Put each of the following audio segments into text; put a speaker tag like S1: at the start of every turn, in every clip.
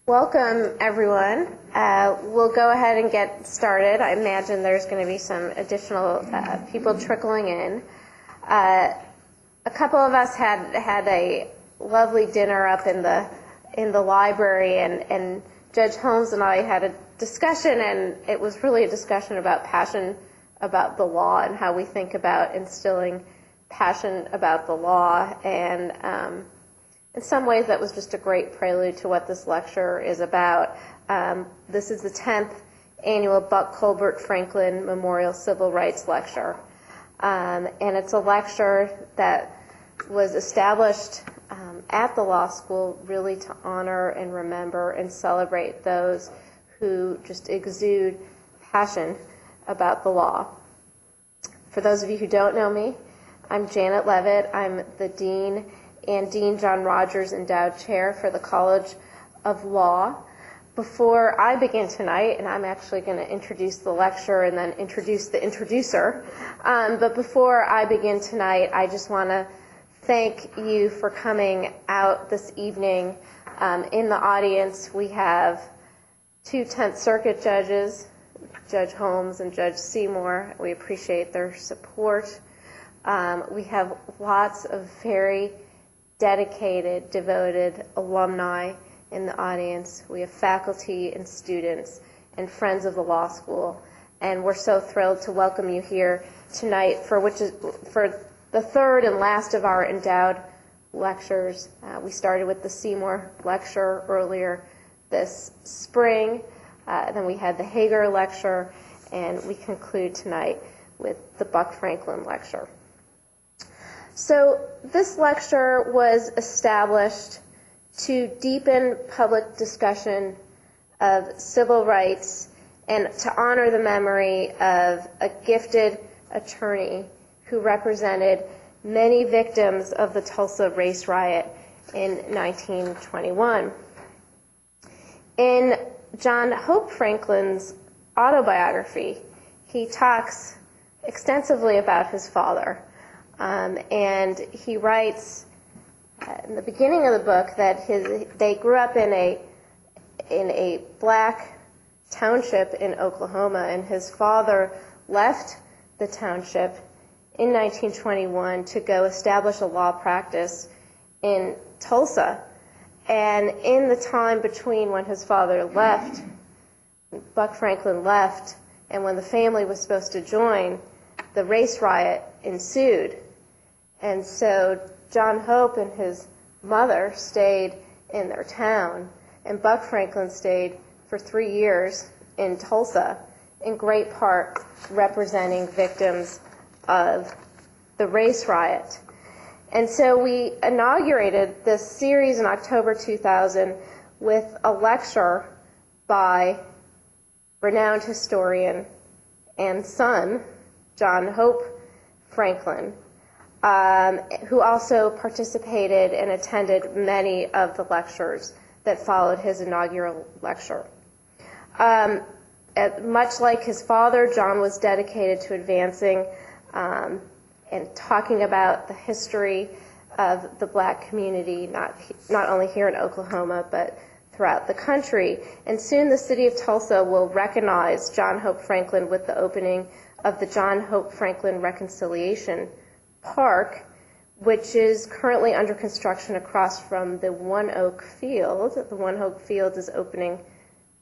S1: Welcome, everyone. We'll go ahead and get started. I imagine there's going to be some additional people trickling in. A couple of us had a lovely dinner up in the library, and Judge Holmes and I had a discussion, and it was really a discussion about passion about the law and how we think about instilling passion about the law. And in some ways, that was just a great prelude to what this lecture is about. This is the 10th annual Buck Colbert Franklin Memorial Civil Rights Lecture. And it's a lecture that was established at the law school really to honor and remember and celebrate those who just exude passion about the law. For those of you who don't know me, I'm Janet Levitt. I'm the Dean and Dean John Rogers Endowed Chair for the College of Law. Before I begin tonight, and I'm actually going to introduce the lecture and then introduce the introducer, but before I begin tonight, I just want to thank you for coming out this evening. In the audience, we have two 10th Circuit judges, Judge Holmes and Judge Seymour. We appreciate their support. We have lots of very dedicated, devoted alumni in the audience. We have faculty and students and friends of the law school, and we're so thrilled to welcome you here tonight for the third and last of our endowed lectures. We started with the Seymour lecture earlier this spring, then we had the Hager lecture, and we conclude tonight with the Buck Franklin lecture. So this lecture was established to deepen public discussion of civil rights and to honor the memory of a gifted attorney who represented many victims of the Tulsa race riot in 1921. In John Hope Franklin's autobiography, he talks extensively about his father. And he writes in the beginning of the book that they grew up in a black township in Oklahoma, and his father left the township in 1921 to go establish a law practice in Tulsa. And in the time between when his father left, Buck Franklin left, and when the family was supposed to join, the race riot ensued. And so John Hope and his mother stayed in their town, and Buck Franklin stayed for 3 years in Tulsa, in great part representing victims of the race riot. And so we inaugurated this series in October 2000 with a lecture by renowned historian and son, John Hope Franklin, who also participated and attended many of the lectures that followed his inaugural lecture. Much like his father, John was dedicated to advancing and talking about the history of the black community, not only here in Oklahoma, but throughout the country. And soon the city of Tulsa will recognize John Hope Franklin with the opening of the John Hope Franklin Reconciliation Park, which is currently under construction across from the One Oak Field. The One Oak Field is opening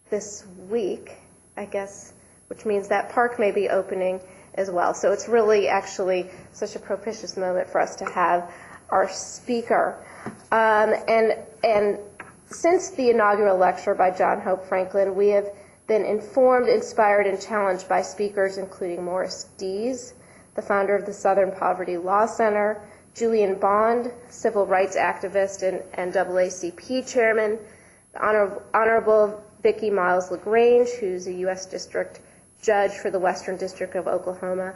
S1: this week, I guess, which means that park may be opening as well. So it's really actually such a propitious moment for us to have our speaker. And since the inaugural lecture by John Hope Franklin, we have been informed, inspired, and challenged by speakers including Morris Dees, the founder of the Southern Poverty Law Center, Julian Bond, civil rights activist and NAACP chairman, the Honorable Vicki Miles LaGrange, who's a U.S. District Judge for the Western District of Oklahoma,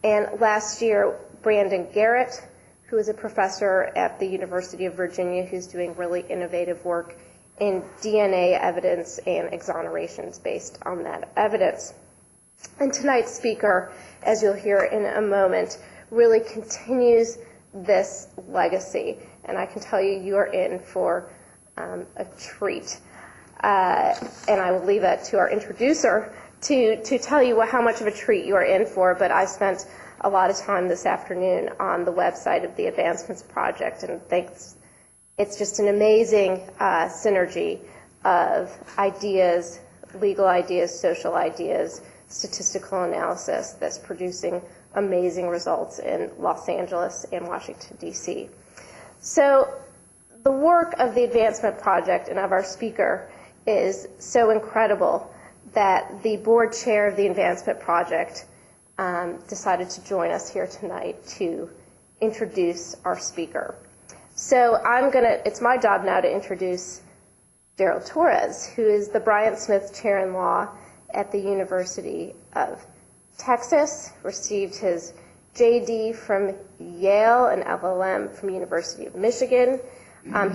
S1: and last year, Brandon Garrett, who is a professor at the University of Virginia who's doing really innovative work in DNA evidence and exonerations based on that evidence. And tonight's speaker, as you'll hear in a moment, really continues this legacy. And I can tell you, you are in for a treat. and I will leave that to our introducer to tell you how much of a treat you are in for, but I spent a lot of time this afternoon on the website of the Advancements Project, and it's just an amazing synergy of ideas, legal ideas, social ideas, statistical analysis that's producing amazing results in Los Angeles and Washington, D.C. So the work of the Advancement Project and of our speaker is so incredible that the board chair of the Advancement Project decided to join us here tonight to introduce our speaker. So it's my job now to introduce Gerald Torres, who is the Bryant Smith Chair in Law at the University of Texas, received his JD from Yale and LLM from University of Michigan.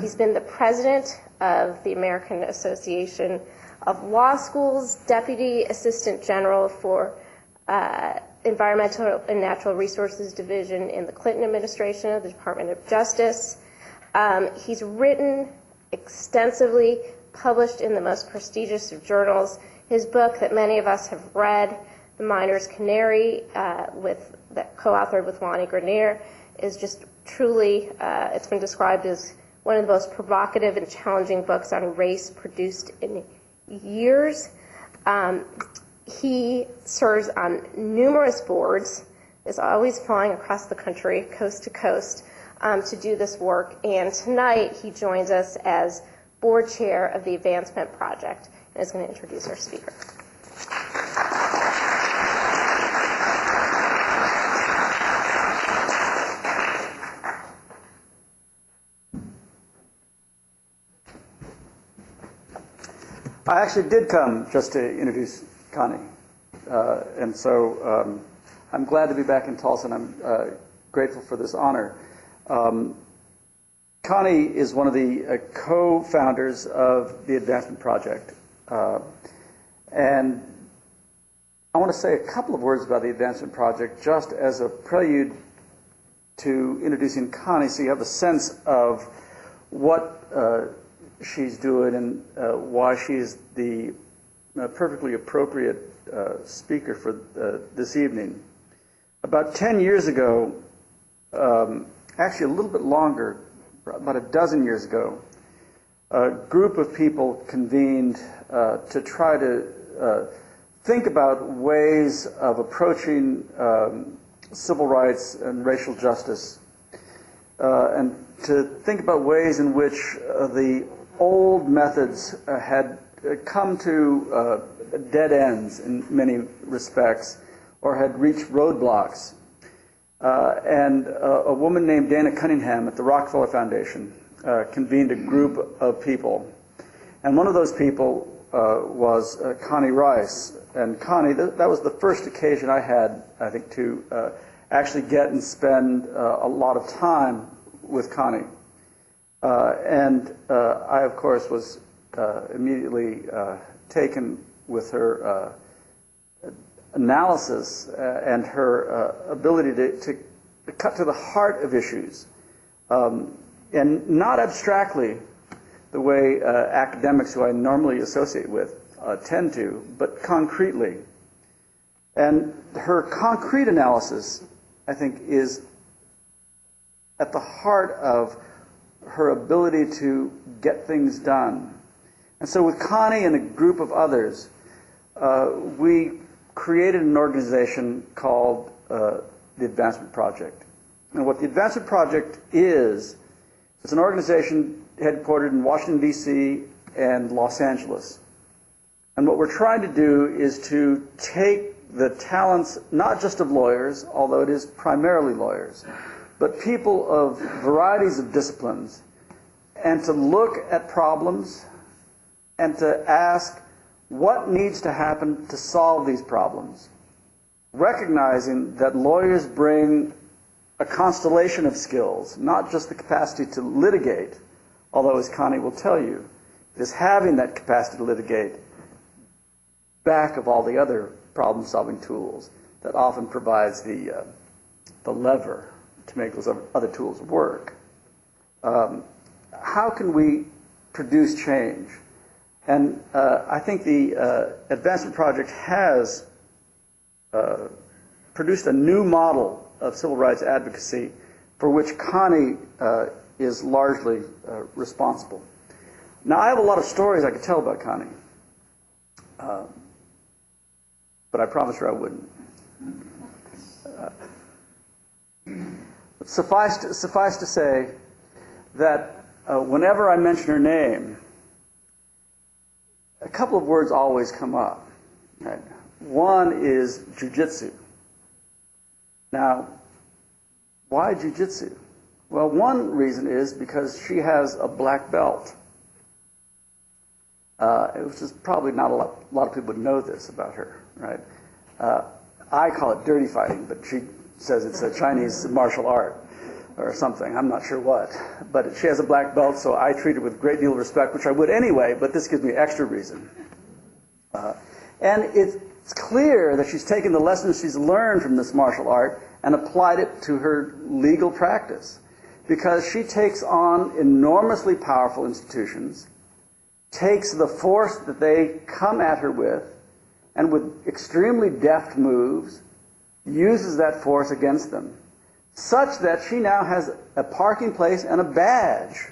S1: He's been the president of the American Association of Law Schools, Deputy Assistant General for Environmental and Natural Resources Division in the Clinton administration of the Department of Justice. He's written extensively, published in the most prestigious of journals. His book that many of us have read, The Miner's Canary, that co-authored with Lonnie Grenier, is just truly, it's been described as one of the most provocative and challenging books on race produced in years. He serves on numerous boards, is always flying across the country, coast to coast, to do this work. And tonight he joins us as board chair of the Advancement Project and is going to introduce our speaker.
S2: I actually did come just to introduce Connie, and so I'm glad to be back in Tulsa, and I'm grateful for this honor. Connie is one of the co-founders of the Advancement Project, and I want to say a couple of words about the Advancement Project just as a prelude to introducing Connie, so you have a sense of what she's doing and why she's the perfectly appropriate speaker for this evening. About 10 years ago, actually a little bit longer, about a dozen years ago, a group of people convened to try to think about ways of approaching civil rights and racial justice, and to think about ways in which the old methods had come to dead ends in many respects, or had reached roadblocks. And a woman named Dana Cunningham at the Rockefeller Foundation convened a group of people. And one of those people was Connie Rice. And Connie, that was the first occasion I had, I think, to actually get and spend a lot of time with Connie. And I, of course, was immediately taken with her analysis and her ability to cut to the heart of issues, and not abstractly the way academics who I normally associate with tend to, but concretely. And her concrete analysis, I think, is at the heart of her ability to get things done. And so with Connie and a group of others, we created an organization called the Advancement Project. And what the Advancement Project is, it's an organization headquartered in Washington, D.C. and Los Angeles. And what we're trying to do is to take the talents, not just of lawyers, although it is primarily lawyers, but people of varieties of disciplines, and to look at problems and to ask what needs to happen to solve these problems, recognizing that lawyers bring a constellation of skills, not just the capacity to litigate, although, as Connie will tell you, it is having that capacity to litigate back of all the other problem-solving tools that often provides the lever to make those other tools work. How can we produce change? And I think the Advancement Project has produced a new model of civil rights advocacy for which Connie is largely responsible. Now, I have a lot of stories I could tell about Connie, but I promised her I wouldn't. Suffice to say that whenever I mention her name, a couple of words always come up. Right? One is jujitsu. Now, why jujitsu? Well, one reason is because she has a black belt. Which is probably not a lot of people would know this about her, right? I call it dirty fighting, but she says it's a Chinese martial art or something. I'm not sure what. But she has a black belt, so I treat her with a great deal of respect, which I would anyway, but this gives me extra reason. And it's clear that she's taken the lessons she's learned from this martial art and applied it to her legal practice, because she takes on enormously powerful institutions, takes the force that they come at her with, and with extremely deft moves, uses that force against them, such that she now has a parking place and a badge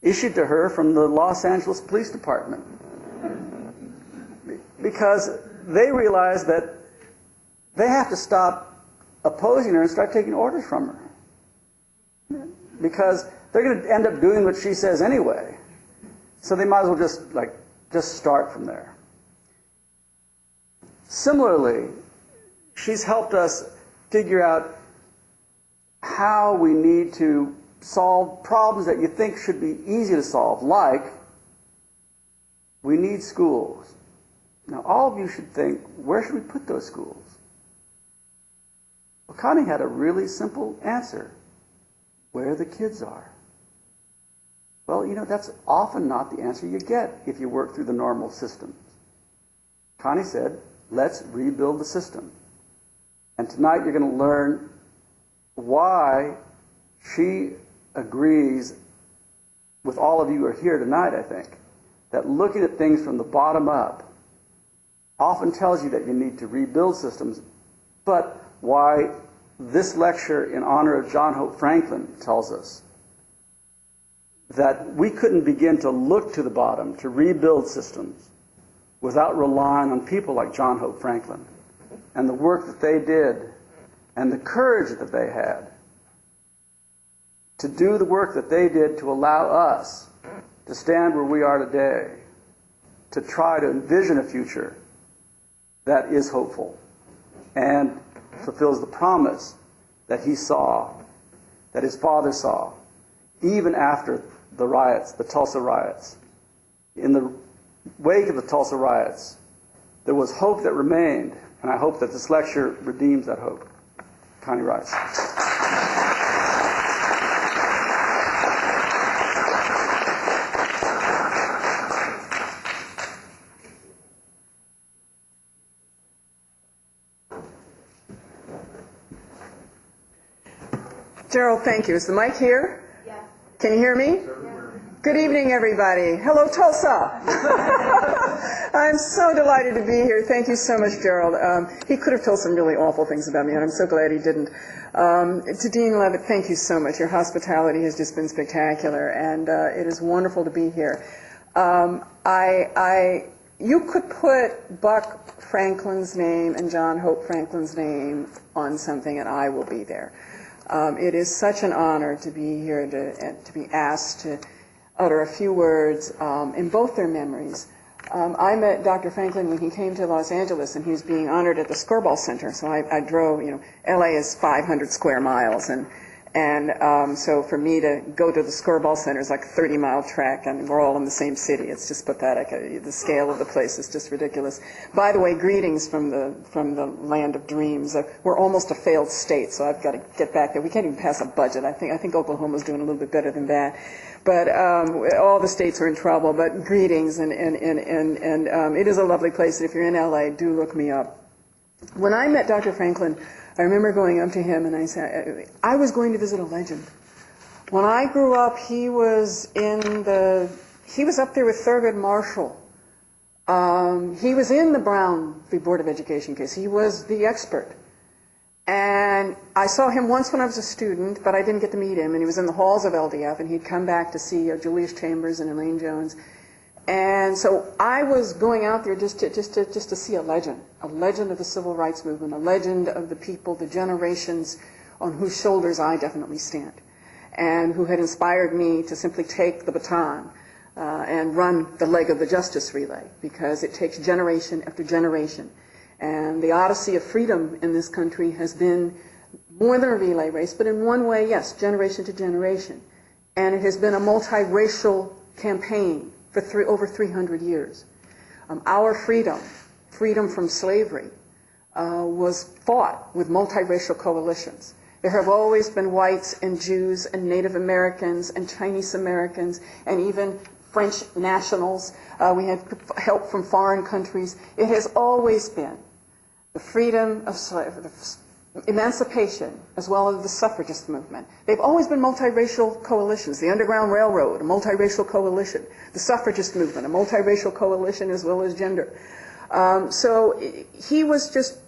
S2: issued to her from the Los Angeles Police Department. Because they realize that they have to stop opposing her and start taking orders from her. Because they're going to end up doing what she says anyway. So they might as well just start from there. Similarly, she's helped us figure out how we need to solve problems that you think should be easy to solve, like we need schools. Now, all of you should think, where should we put those schools? Well, Connie had a really simple answer: where the kids are. Well, that's often not the answer you get if you work through the normal systems. Connie said, let's rebuild the system. And tonight you're going to learn why she agrees with all of you who are here tonight, I think, that looking at things from the bottom up often tells you that you need to rebuild systems, but why this lecture in honor of John Hope Franklin tells us that we couldn't begin to look to the bottom to rebuild systems without relying on people like John Hope Franklin and the work that they did and the courage that they had to do the work that they did to allow us to stand where we are today, to try to envision a future that is hopeful and fulfills the promise that he saw, that his father saw, even after the riots, the Tulsa riots. In the wake of the Tulsa riots, there was hope that remained, and I hope that this lecture redeems that hope. Connie Rice.
S3: Gerald, thank you. Is the mic here? Yes. Can you hear me? Yes. Good evening, everybody. Hello, Tulsa. I'm so delighted to be here. Thank you so much, Gerald. He could have told some really awful things about me, and I'm so glad he didn't. To Dean Levitt, thank you so much. Your hospitality has just been spectacular, and it is wonderful to be here. You could put Buck Franklin's name and John Hope Franklin's name on something, and I will be there. It is such an honor to be here and to be asked to utter a few words in both their memories. I met Dr. Franklin when he came to Los Angeles, and he was being honored at the Skirball Center. So I drove, LA is 500 square miles, and so for me to go to the Skirball Center is like a 30-mile trek, and we're all in the same city. It's just pathetic. The scale of the place is just ridiculous. By the way, greetings from the land of dreams. We're almost a failed state, so I've got to get back there. We can't even pass a budget. I think Oklahoma's doing a little bit better than that. But all the states are in trouble. But greetings, and it is a lovely place. And if you're in LA, do look me up. When I met Dr. Franklin, I remember going up to him and I said, I was going to visit a legend. When I grew up, he was in the he was up there with Thurgood Marshall. He was in the Brown v. Board of Education case. He was the expert. And I saw him once when I was a student, but I didn't get to meet him. And he was in the halls of LDF, and he'd come back to see Julius Chambers and Elaine Jones. And so I was going out there just to see a legend of the civil rights movement, a legend of the people, the generations on whose shoulders I definitely stand, and who had inspired me to simply take the baton and run the leg of the justice relay, because it takes generation after generation. And the odyssey of freedom in this country has been more than a relay race, but in one way, yes, generation to generation. And it has been a multiracial campaign for over 300 years. Our freedom from slavery, was fought with multiracial coalitions. There have always been whites and Jews and Native Americans and Chinese Americans and even French nationals. We had help from foreign countries. It has always been the freedom of slavery, emancipation, as well as the suffragist movement. They've always been multiracial coalitions. The Underground Railroad, a multiracial coalition. The suffragist movement, a multiracial coalition, as well as gender. So he was just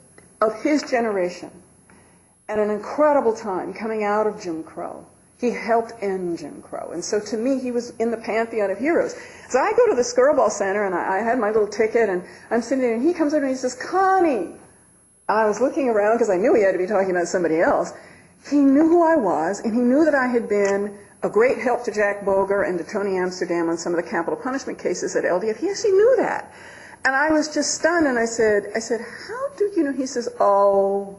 S3: of his generation at an incredible time coming out of Jim Crow. He helped end Jim Crow. And so to me, he was in the pantheon of heroes. So I go to the Skirball Center, and I had my little ticket, and I'm sitting there, and he comes over and he says, "Connie." I was looking around because I knew he had to be talking about somebody else. He knew who I was, and he knew that I had been a great help to Jack Boger and to Tony Amsterdam on some of the capital punishment cases at LDF. He actually knew that. And I was just stunned, and I said, "How do you know?" He says, "Oh,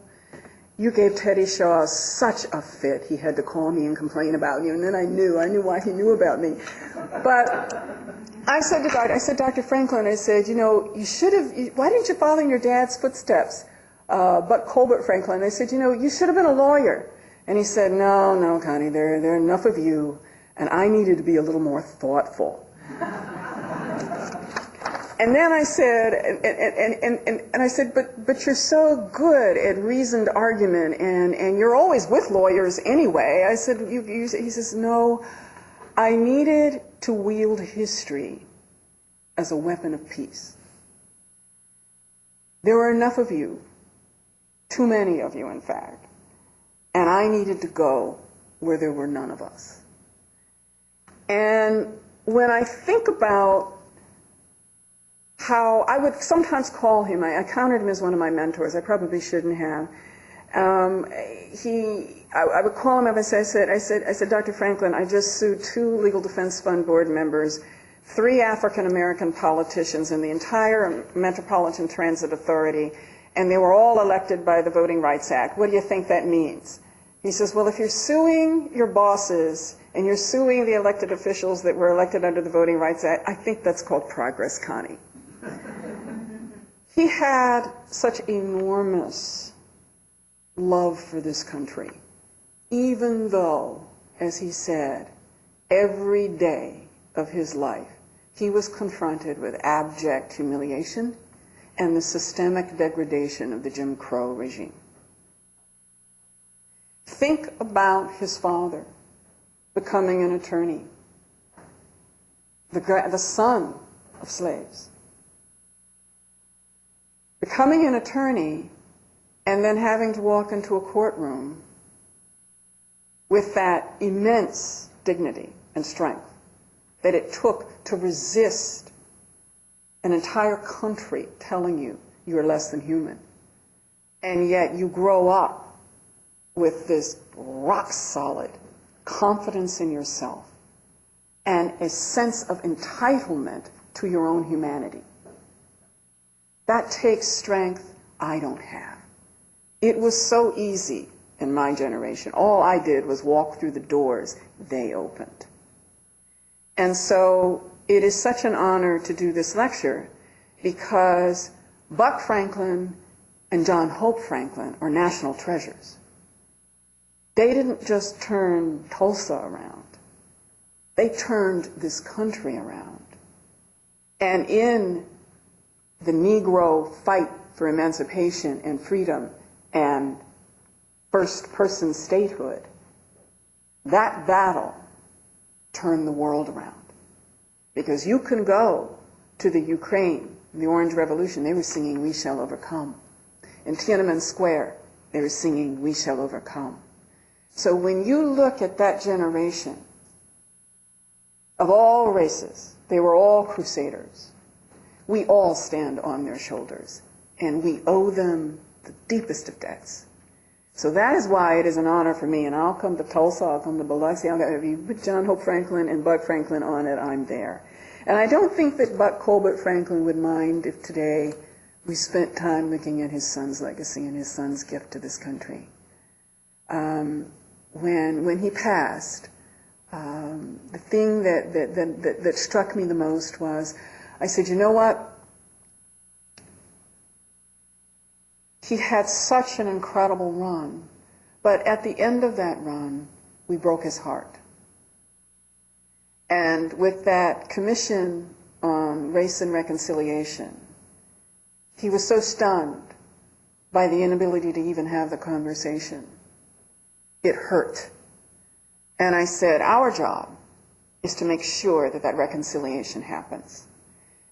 S3: you gave Teddy Shaw such a fit. He had to call me and complain about you." And then I knew why he knew about me. But I said to Dr. Franklin, I said, you should have, why didn't you follow in your dad's footsteps? But Colbert Franklin, I said, you should have been a lawyer. And he said, no, Connie, there are enough of you, and I needed to be a little more thoughtful. And then I said, and I said, but you're so good at reasoned argument, and you're always with lawyers anyway. I said, he says, no, I needed to wield history as a weapon of peace. There were enough of you, too many of you, in fact, and I needed to go where there were none of us. And when I think about how I would sometimes call him, I counted him as one of my mentors. I probably shouldn't have. I would call him up and say, I said, "Dr. Franklin, I just sued 2 Legal Defense Fund board members, 3 African-American politicians, and the entire Metropolitan Transit Authority, and they were all elected by the Voting Rights Act. What do you think that means?" He says, "Well, if you're suing your bosses and you're suing the elected officials that were elected under the Voting Rights Act, I think that's called progress, Connie." He had such enormous love for this country, even though, as he said, every day of his life he was confronted with abject humiliation and the systemic degradation of the Jim Crow regime. Think about his father becoming an attorney, the son of slaves. Becoming an attorney and then having to walk into a courtroom with that immense dignity and strength that it took to resist an entire country telling you you're less than human. And yet you grow up with this rock-solid confidence in yourself and a sense of entitlement to your own humanity. That takes strength I don't have. It was so easy in my generation. All I did was walk through the doors they opened. And so it is such an honor to do this lecture because Buck Franklin and John Hope Franklin are national treasures. They didn't just turn Tulsa around. They turned this country around. And in the Negro fight for emancipation and freedom and first-person statehood, that battle turned the world around. Because you can go to the Ukraine, the Orange Revolution, they were singing "We Shall Overcome." In Tiananmen Square, they were singing "We Shall Overcome." So when you look at that generation of all races, they were all crusaders. We all stand on their shoulders, and we owe them the deepest of debts. So that is why it is an honor for me, and I'll come to Tulsa, I'll come to Biloxi, if you put John Hope Franklin and Buck Franklin on it, I'm there. And I don't think that Buck Colbert Franklin would mind if today we spent time looking at his son's legacy and his son's gift to this country. When he passed, the thing that struck me the most was, I said, you know what? He had such an incredible run, but at the end of that run, we broke his heart. And with that commission on race and reconciliation, he was so stunned by the inability to even have the conversation. It hurt. And I said, our job is to make sure that that reconciliation happens.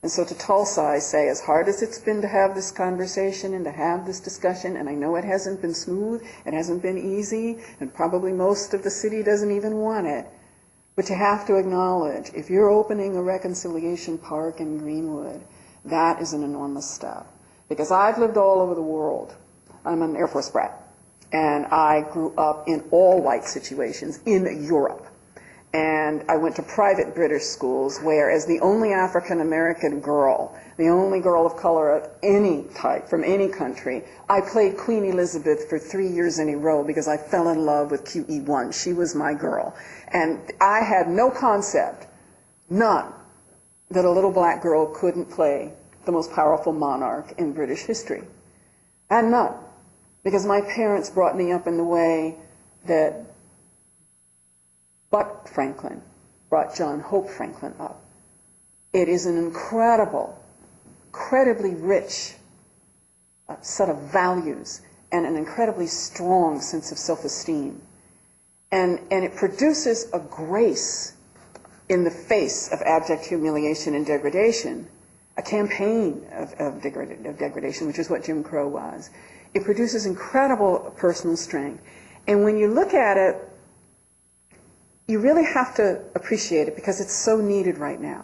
S3: And so to Tulsa, I say, as hard as it's been to have this conversation and to have this discussion, and I know it hasn't been smooth, it hasn't been easy, and probably most of the city doesn't even want it, but you have to acknowledge, if you're opening a reconciliation park in Greenwood, that is an enormous step. Because I've lived all over the world. I'm an Air Force brat. And I grew up in all white situations in Europe. And I went to private British schools where, as the only African-American girl, the only girl of color of any type, from any country, I played Queen Elizabeth for 3 years in a row because I fell in love with QE1. She was my girl. And I had no concept, none, that a little black girl couldn't play the most powerful monarch in British history. And none. Because my parents brought me up in the way that Buck Franklin brought John Hope Franklin up. It is an incredibly rich set of values and an incredibly strong sense of self-esteem. And it produces a grace in the face of abject humiliation and degradation, a campaign of degradation, which is what Jim Crow was. It produces incredible personal strength. And when you look at it, you really have to appreciate it because it's so needed right now.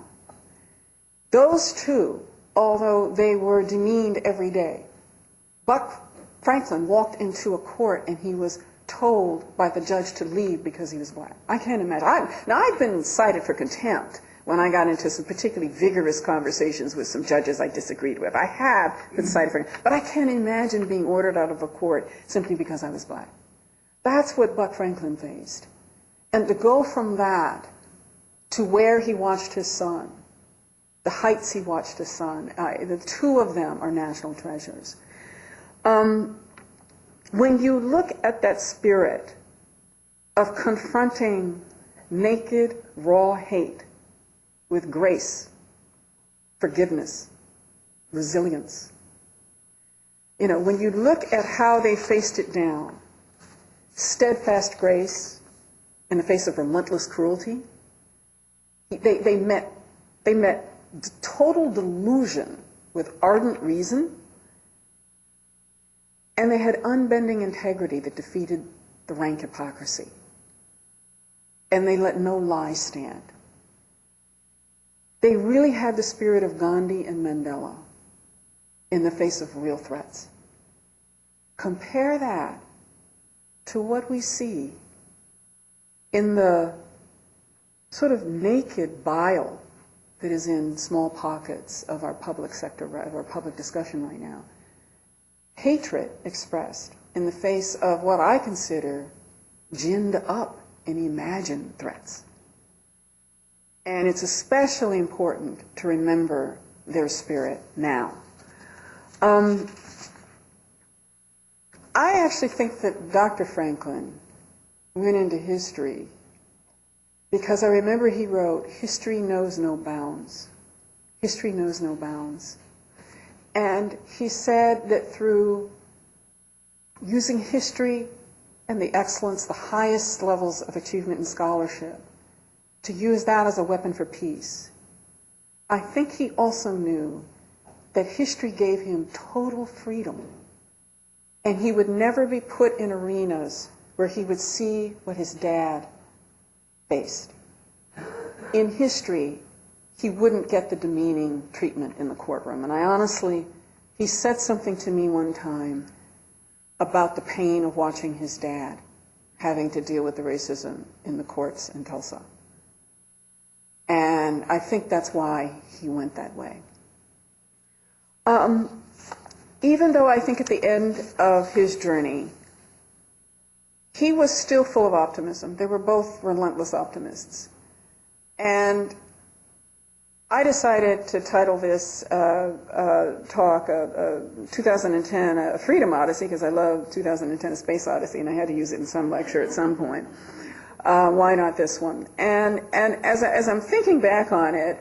S3: Those two, although they were demeaned every day, Buck Franklin walked into a court and he was told by the judge to leave because he was black. I can't imagine. I've been cited for contempt when I got into some particularly vigorous conversations with some judges I disagreed with. I have been cited for contempt, but I can't imagine being ordered out of a court simply because I was black. That's what Buck Franklin faced. And to go from that to where he watched his son, the heights he watched his son, the two of them are national treasures. When you look at that spirit of confronting naked, raw hate with grace, forgiveness, resilience, when you look at how they faced it down, steadfast grace in the face of relentless cruelty, they met total delusion with ardent reason, and they had unbending integrity that defeated the rank hypocrisy. And they let no lie stand. They really had the spirit of Gandhi and Mandela in the face of real threats. Compare that to what we see in the sort of naked bile that is in small pockets of our public sector, of our public discussion right now. Hatred expressed in the face of what I consider ginned up and imagined threats. And it's especially important to remember their spirit now. I actually think that Dr. Franklin went into history because I remember he wrote, "History knows no bounds. History knows no bounds." And he said that through using history and the excellence, the highest levels of achievement and scholarship, to use that as a weapon for peace, I think he also knew that history gave him total freedom, and he would never be put in arenas where he would see what his dad faced. In history, he wouldn't get the demeaning treatment in the courtroom. And I honestly, he said something to me one time about the pain of watching his dad having to deal with the racism in the courts in Tulsa. And I think that's why he went that way. Even though I think at the end of his journey, he was still full of optimism. They were both relentless optimists. And I decided to title this talk 2010 a Freedom Odyssey, because I love 2010 A Space Odyssey, and I had to use it in some lecture at some point. Why not this one? And as I'm thinking back on it,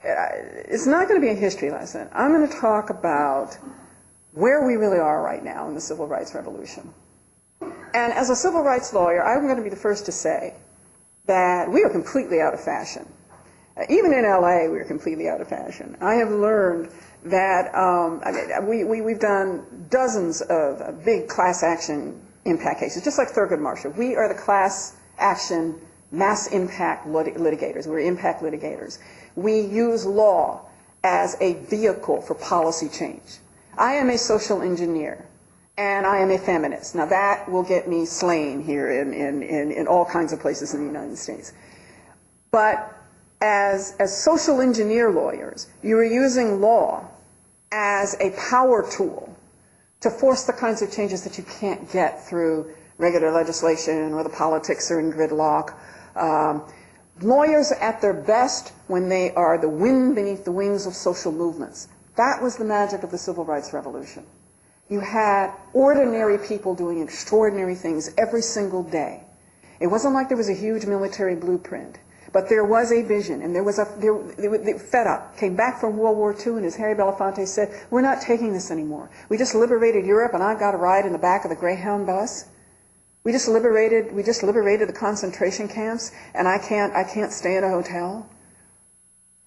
S3: it's not going to be a history lesson. I'm going to talk about where we really are right now in the Civil Rights Revolution. And as a civil rights lawyer, I'm going to be the first to say that we are completely out of fashion. Even in LA, we are completely out of fashion. I have learned that we've done dozens of big class action impact cases, just like Thurgood Marshall. We are the class action mass impact litigators. We're impact litigators. We use law as a vehicle for policy change. I am a social engineer, and I am a feminist. Now that will get me slain here in all kinds of places in the United States. But as social engineer lawyers, you are using law as a power tool to force the kinds of changes that you can't get through regular legislation or the politics are in gridlock. Lawyers are at their best when they are the wind beneath the wings of social movements. That was the magic of the Civil Rights Revolution. You had ordinary people doing extraordinary things every single day. It wasn't like there was a huge military blueprint, but there was a vision, and they fed up, came back from World War II, and as Harry Belafonte said, we're not taking this anymore. We just liberated Europe, and I've got a ride in the back of the Greyhound bus. We just liberated the concentration camps, and I can't stay in a hotel.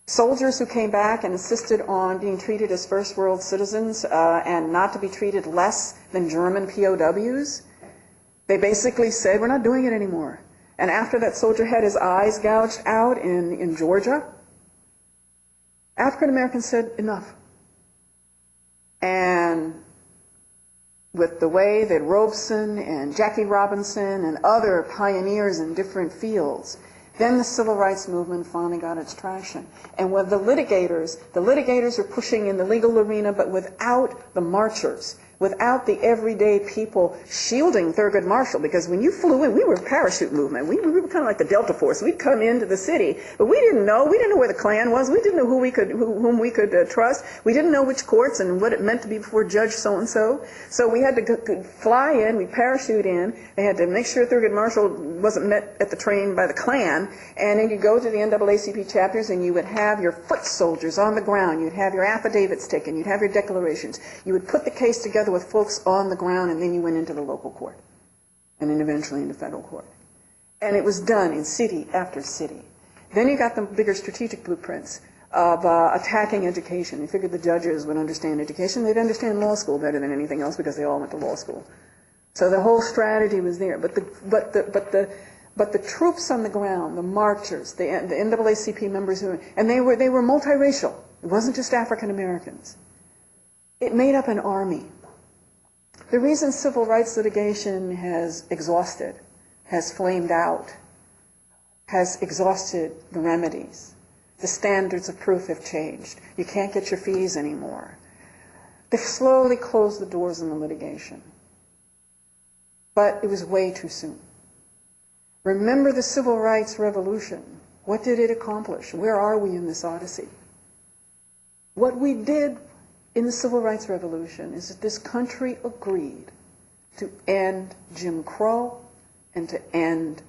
S3: Soldiers who came back and insisted on being treated as first world citizens and not to be treated less than German POWs, they basically said, we're not doing it anymore. And after that soldier had his eyes gouged out in Georgia, African Americans said, enough. And with the way that Robeson and Jackie Robinson and other pioneers in different fields, then the civil rights movement finally got its traction. And with the litigators are pushing in the legal arena, but without the marchers, without the everyday people shielding Thurgood Marshall, because when you flew in, we were a parachute movement. We were kind of like the Delta Force. We'd come into the city, but we didn't know where the Klan was. We didn't know whom we could trust. We didn't know which courts and what it meant to be before Judge so-and-so. So we had to fly in, we parachute in. They had to make sure Thurgood Marshall wasn't met at the train by the Klan. And then you go to the NAACP chapters and you would have your foot soldiers on the ground. You'd have your affidavits taken. You'd have your declarations. You would put the case together with folks on the ground, and then you went into the local court, and then eventually into federal court. And it was done in city after city. Then you got the bigger strategic blueprints of attacking education. You figured the judges would understand education. They'd understand law school better than anything else because they all went to law school. So the whole strategy was there. But the troops on the ground, the marchers, the NAACP members, and they were multiracial. It wasn't just African Americans. It made up an army. The reason civil rights litigation has exhausted, has flamed out, has exhausted the remedies. The standards of proof have changed. You can't get your fees anymore. They've slowly closed the doors on the litigation. But it was way too soon. Remember the Civil Rights Revolution. What did it accomplish? Where are we in this odyssey? What we did in the Civil Rights Revolution is that this country agreed to end Jim Crow and to end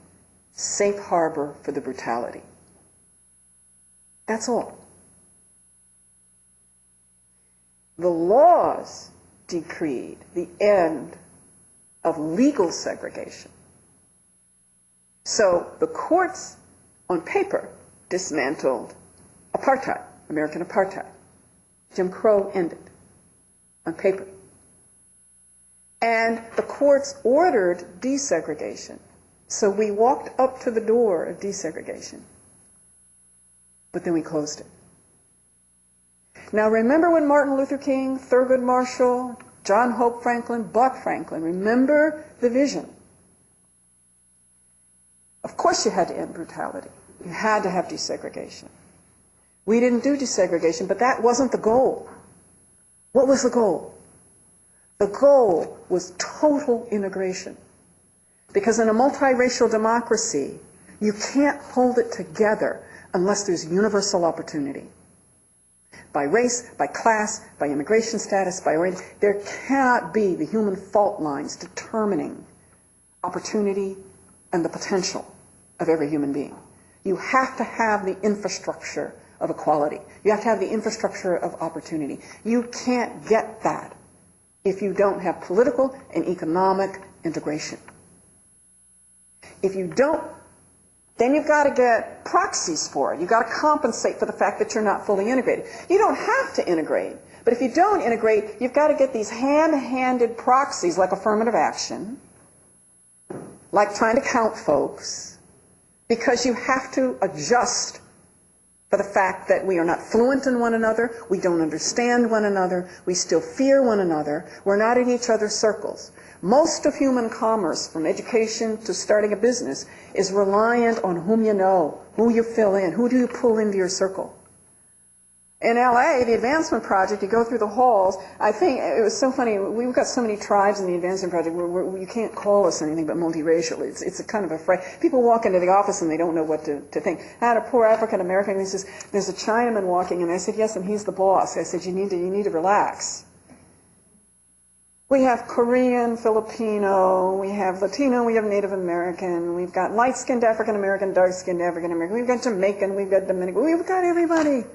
S3: safe harbor for the brutality. That's all. The laws decreed the end of legal segregation. So the courts, on paper, dismantled apartheid, American apartheid. Jim Crow ended on paper. And the courts ordered desegregation. So we walked up to the door of desegregation, but then we closed it. Now remember when Martin Luther King, Thurgood Marshall, John Hope Franklin, Buck Franklin, remember the vision. Of course you had to end brutality. You had to have desegregation. We didn't do desegregation, but that wasn't the goal. What was the goal? The goal was total integration. Because in a multiracial democracy, you can't hold it together unless there's universal opportunity. By race, by class, by immigration status, by origin, there cannot be the human fault lines determining opportunity and the potential of every human being. You have to have the infrastructure of equality. You have to have the infrastructure of opportunity. You can't get that if you don't have political and economic integration. If you don't, then you've got to get proxies for it. You've got to compensate for the fact that you're not fully integrated. You don't have to integrate, but if you don't integrate, you've got to get these hand-handed proxies like affirmative action, like trying to count folks, because you have to adjust for the fact that we are not fluent in one another, we don't understand one another, we still fear one another, we're not in each other's circles. Most of human commerce, from education to starting a business, is reliant on whom you know, who you fill in, who do you pull into your circle. In LA, the Advancement Project, you go through the halls. I think it was so funny. We've got so many tribes in the Advancement Project where you can't call us anything but multiracial. It's a kind of a phrase. People walk into the office and they don't know what to think. I had a poor African American who says, "There's a Chinaman walking," and I said, "Yes, and he's the boss." I said, "You need to relax." We have Korean, Filipino, we have Latino, we have Native American, we've got light-skinned African American, dark-skinned African American, we've got Jamaican, we've got Dominican, we've got everybody.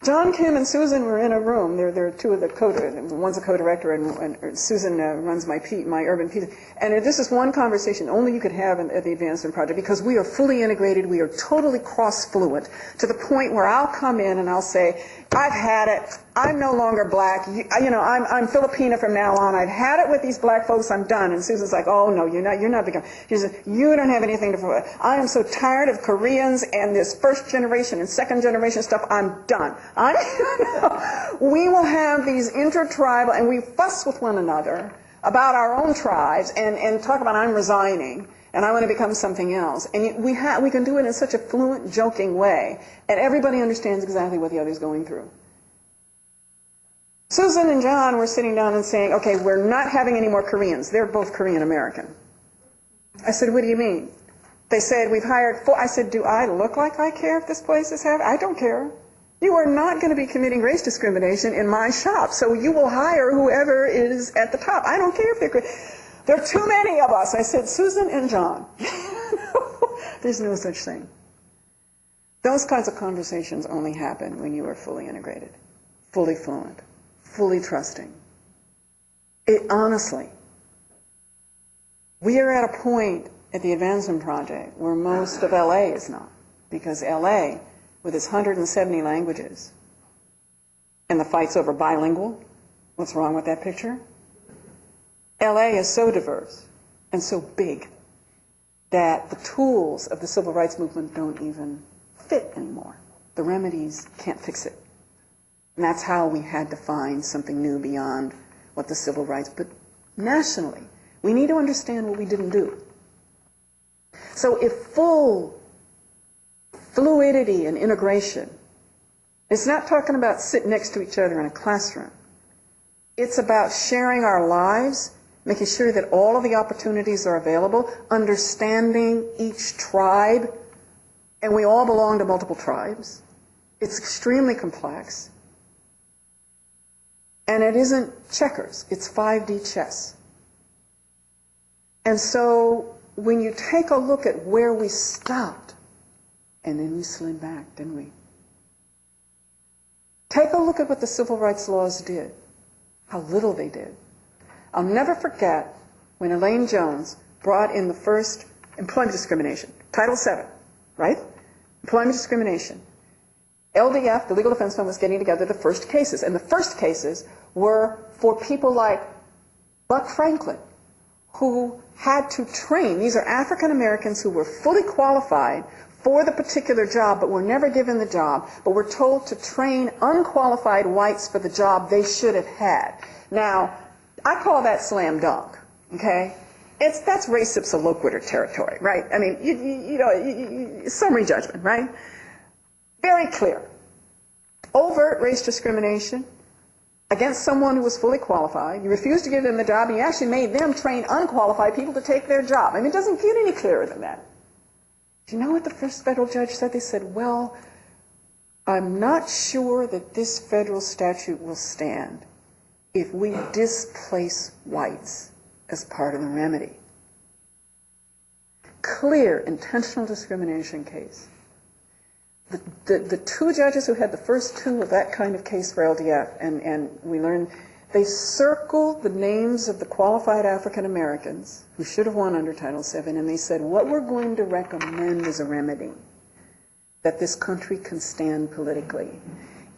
S3: John, Kim, and Susan were in a room. They're two of the one's a co-director, and Susan runs my urban pizza. And this is one conversation only you could have at the Advancement Project, because we are fully integrated, we are totally cross-fluent, to the point where I'll come in and I'll say, "I've had it. I'm no longer black. I'm Filipina from now on. I've had it with these black folks. I'm done." And Susan's like, "Oh no, you're not becoming." She says, "You don't have anything to. I am so tired of Koreans and this first generation and second generation stuff. I'm done." We will have these intertribal, and we fuss with one another about our own tribes and talk about, "I'm resigning and I want to become something else." And we can do it in such a fluent, joking way, and everybody understands exactly what the other's going through. Susan and John were sitting down and saying, "Okay, we're not having any more Koreans." They're both Korean American. I said, "What do you mean?" They said, "We've hired 4. I said, "Do I look like I care if this place is having?" "I don't care. You are not going to be committing race discrimination in my shop, so you will hire whoever is at the top. I don't care if there are too many of us." I said, "Susan and John." There's no such thing. Those kinds of conversations only happen when you are fully integrated, fully fluent, fully trusting. Honestly, we are at a point at the Advancement Project where most of LA is not, because LA, with its 170 languages, and the fights over bilingual, what's wrong with that picture? LA is so diverse and so big that the tools of the civil rights movement don't even fit anymore. The remedies can't fix it. And that's how we had to find something new beyond what the civil rights, but nationally, we need to understand what we didn't do. So if full fluidity and integration, it's not talking about sitting next to each other in a classroom. It's about sharing our lives, making sure that all of the opportunities are available, understanding each tribe, and we all belong to multiple tribes. It's extremely complex. And it isn't checkers, it's 5D chess. And so when you take a look at where we stopped, and then we slid back, didn't we? Take a look at what the civil rights laws did, how little they did. I'll never forget when Elaine Jones brought in the first employment discrimination, Title VII, right? employment discrimination. LDF, the Legal Defense Fund, was getting together the first cases, and the first cases were for people like Buck Franklin, who had to train. These are African Americans who were fully qualified for the particular job, but were never given the job, but were told to train unqualified whites for the job they should have had. Now, I call that slam dunk, okay? That's res ipsa loquitur territory, right? I mean, summary judgment, right? Very clear. Overt race discrimination against someone who was fully qualified. You refused to give them the job, and you actually made them train unqualified people to take their job. I mean, it doesn't get any clearer than that. Do you know what the first federal judge said? They said, well, I'm not sure that this federal statute will stand if we displace whites as part of the remedy. Clear, intentional discrimination case. The two judges who had the first two of that kind of case for LDF, and we learned, they circled the names of the qualified African Americans who should have won under Title VII, and they said, what we're going to recommend as a remedy that this country can stand politically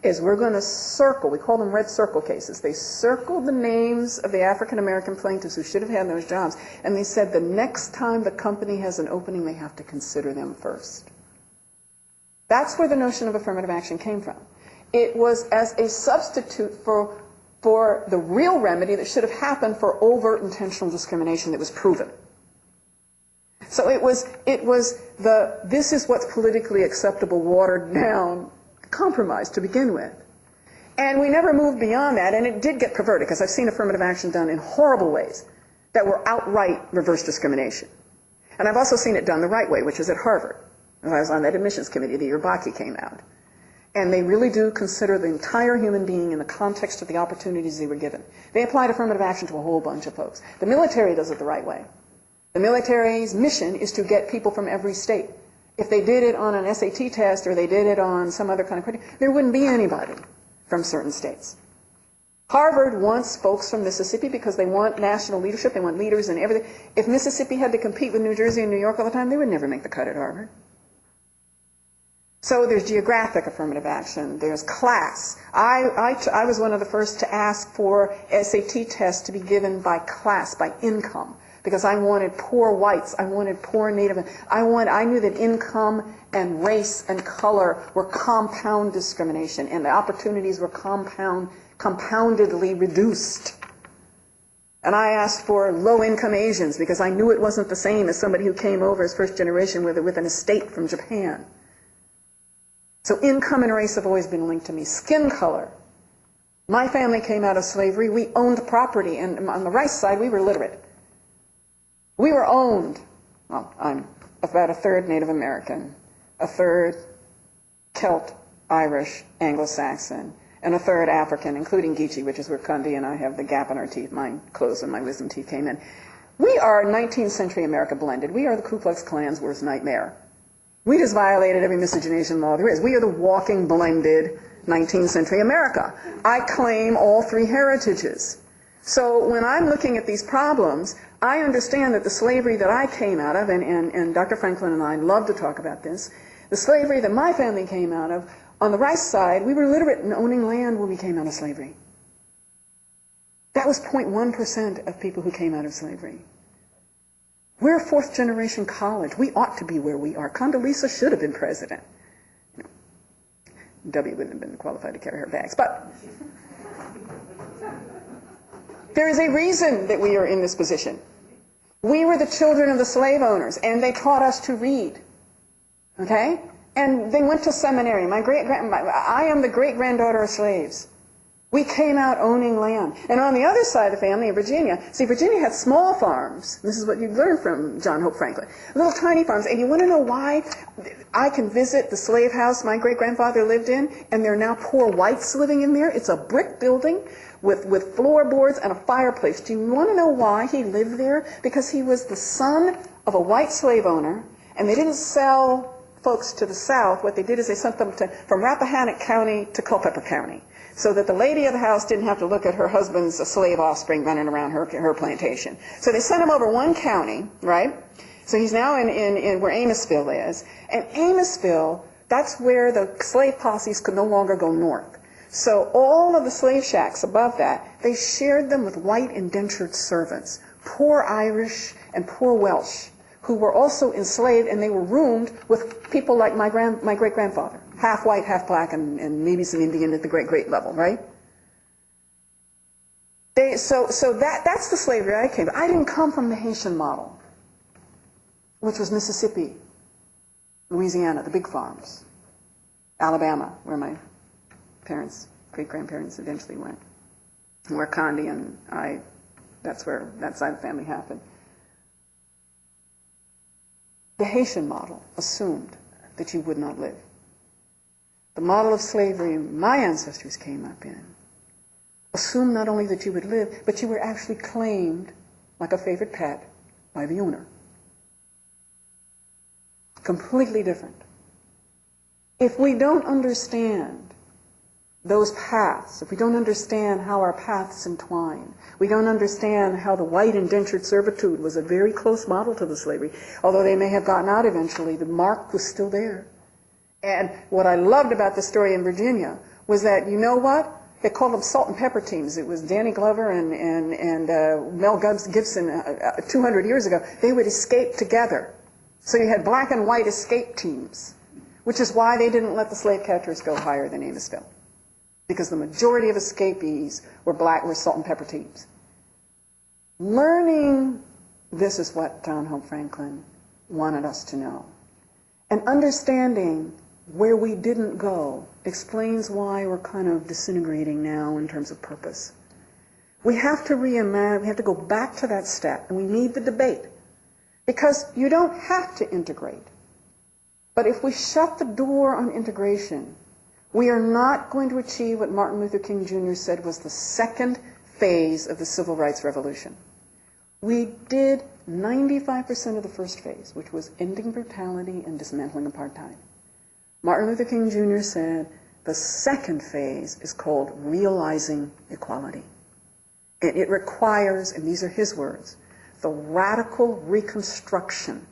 S3: is we're going to circle, we call them red circle cases. They circled the names of the African American plaintiffs who should have had those jobs, and they said the next time the company has an opening, they have to consider them first. That's where the notion of affirmative action came from. It was as a substitute for the real remedy that should have happened for overt intentional discrimination that was proven. So it was this is what's politically acceptable, watered down compromise to begin with. And we never moved beyond that, and it did get perverted, because I've seen affirmative action done in horrible ways that were outright reverse discrimination. And I've also seen it done the right way, which is at Harvard. I was on that admissions committee the year Bakke came out. And they really do consider the entire human being in the context of the opportunities they were given. They applied affirmative action to a whole bunch of folks. The military does it the right way. The military's mission is to get people from every state. If they did it on an SAT test or they did it on some other kind of criteria, there wouldn't be anybody from certain states. Harvard wants folks from Mississippi because they want national leadership, they want leaders and everything. If Mississippi had to compete with New Jersey and New York all the time, they would never make the cut at Harvard. So there's geographic affirmative action, there's class. I was one of the first to ask for SAT tests to be given by class, by income, because I wanted poor whites, I wanted poor Native, I knew that income and race and color were compound discrimination, and the opportunities were compoundedly reduced. And I asked for low-income Asians because I knew it wasn't the same as somebody who came over as first generation with an estate from Japan. So income and race have always been linked to me. Skin color. My family came out of slavery. We owned property, and on the Rice side, we were literate. We were owned. Well, I'm about a third Native American, a third Celt, Irish, Anglo-Saxon, and a third African, including Geechee, which is where Condi and I have the gap in our teeth. Mine closed when my wisdom teeth came in. We are 19th century America blended. We are the Ku Klux Klan's worst nightmare. We just violated every miscegenation law there is. We are the walking, blended 19th century America. I claim all three heritages. So when I'm looking at these problems, I understand that the slavery that I came out of, and Dr. Franklin and I love to talk about this, the slavery that my family came out of, on the Rice side, we were literate in owning land when we came out of slavery. That was 0.1% of people who came out of slavery. We're a fourth generation college. We ought to be where we are. Condoleezza should have been president. W wouldn't have been qualified to carry her bags. But there is a reason that we are in this position. We were the children of the slave owners, and they taught us to read. Okay? And they went to seminary. I am the great-granddaughter of slaves. We came out owning land. And on the other side of the family in Virginia, see, Virginia had small farms. This is what you learned from John Hope Franklin. Little tiny farms. And you want to know why I can visit the slave house my great-grandfather lived in, and there are now poor whites living in there? It's a brick building with floorboards and a fireplace. Do you want to know why he lived there? Because he was the son of a white slave owner, and they didn't sell folks to the South. What they did is they sent them from Rappahannock County to Culpeper County, so that the lady of the house didn't have to look at her husband's slave offspring running around her plantation. So they sent him over one county, right? So he's now in where Amosville is. And Amosville That's where the slave posses could no longer go north. So all of the slave shacks above that, they shared them with white indentured servants, poor Irish and poor Welsh, who were also enslaved, and they were roomed with people like my great-grandfather, half white, half black, and maybe some Indian at the great level, right? So that's the slavery I came from. I didn't come from the Haitian model, which was Mississippi, Louisiana, the big farms, Alabama, where my parents, great-grandparents eventually went, where Connie and I, that's where that side of the family happened. The Haitian model assumed that you would not live. The model of slavery my ancestors came up in assumed not only that you would live, but you were actually claimed like a favorite pet by the owner. Completely different. If we don't understand those paths, if we don't understand how our paths entwine, we don't understand how the white indentured servitude was a very close model to the slavery, although they may have gotten out eventually, the mark was still there. And what I loved about the story in Virginia was that, you know what? They called them salt and pepper teams. It was Danny Glover and Mel Gibson 200 years ago. They would escape together. So you had black and white escape teams, which is why they didn't let the slave catchers go higher than Amosville, because the majority of escapees were salt and pepper teams. Learning this is what John Hope Franklin wanted us to know. And understanding where we didn't go explains why we're kind of disintegrating now in terms of purpose. We have to reimagine, we have to go back to that step, and we need the debate. Because you don't have to integrate. But if we shut the door on integration, we are not going to achieve what Martin Luther King Jr. said was the second phase of the Civil Rights Revolution. We did 95% of the first phase, which was ending brutality and dismantling apartheid. Martin Luther King Jr. said the second phase is called realizing equality. And it requires, and these are his words, the radical reconstruction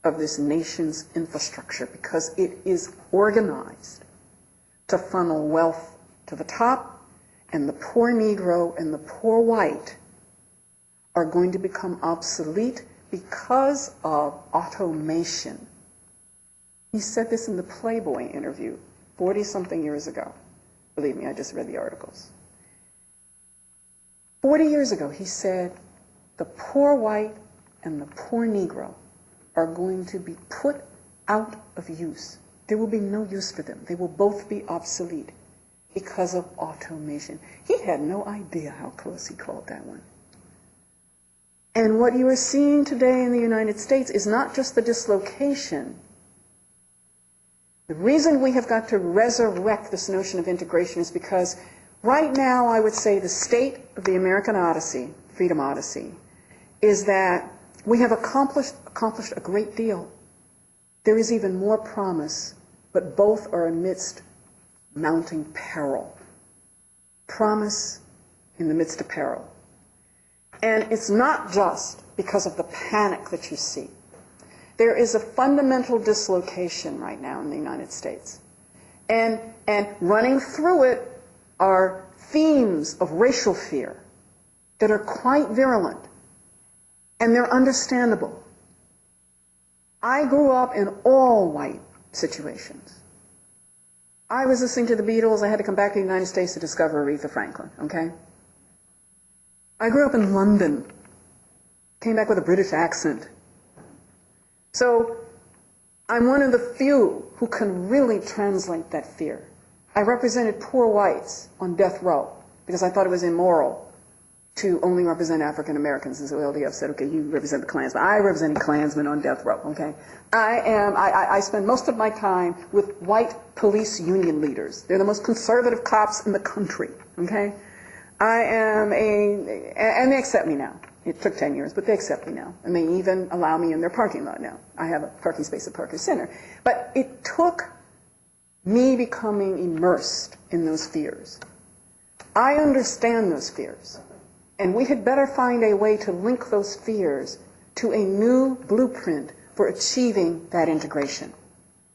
S3: of this nation's infrastructure, because it is organized to funnel wealth to the top, and the poor Negro and the poor white are going to become obsolete because of automation. He said this in the Playboy interview 40-something years ago. Believe me, I just read the articles. 40 years ago, he said, the poor white and the poor Negro are going to be put out of use. There will be no use for them. They will both be obsolete because of automation. He had no idea how close he called that one. And what you are seeing today in the United States is not just the dislocation. The reason we have got to resurrect this notion of integration is because right now I would say the state of the American Odyssey, Freedom Odyssey, is that we have accomplished a great deal. There is even more promise, but both are amidst mounting peril. Promise in the midst of peril. And it's not just because of the panic that you see. There is a fundamental dislocation right now in the United States. And running through it are themes of racial fear that are quite virulent. And they're understandable. I grew up in all white situations. I was listening to the Beatles. I had to come back to the United States to discover Aretha Franklin, okay? I grew up in London. Came back with a British accent. So I'm one of the few who can really translate that fear. I represented poor whites on death row because I thought it was immoral to only represent African Americans. And so LDF said, okay, you represent the Klansmen. I represented Klansmen on death row, okay? I spend most of my time with white police union leaders. They're the most conservative cops in the country, okay? And they accept me now. It took 10 years, but they accept me now. And they even allow me in their parking lot now. I have a parking space at Parker Center. But it took me becoming immersed in those fears. I understand those fears. And we had better find a way to link those fears to a new blueprint for achieving that integration,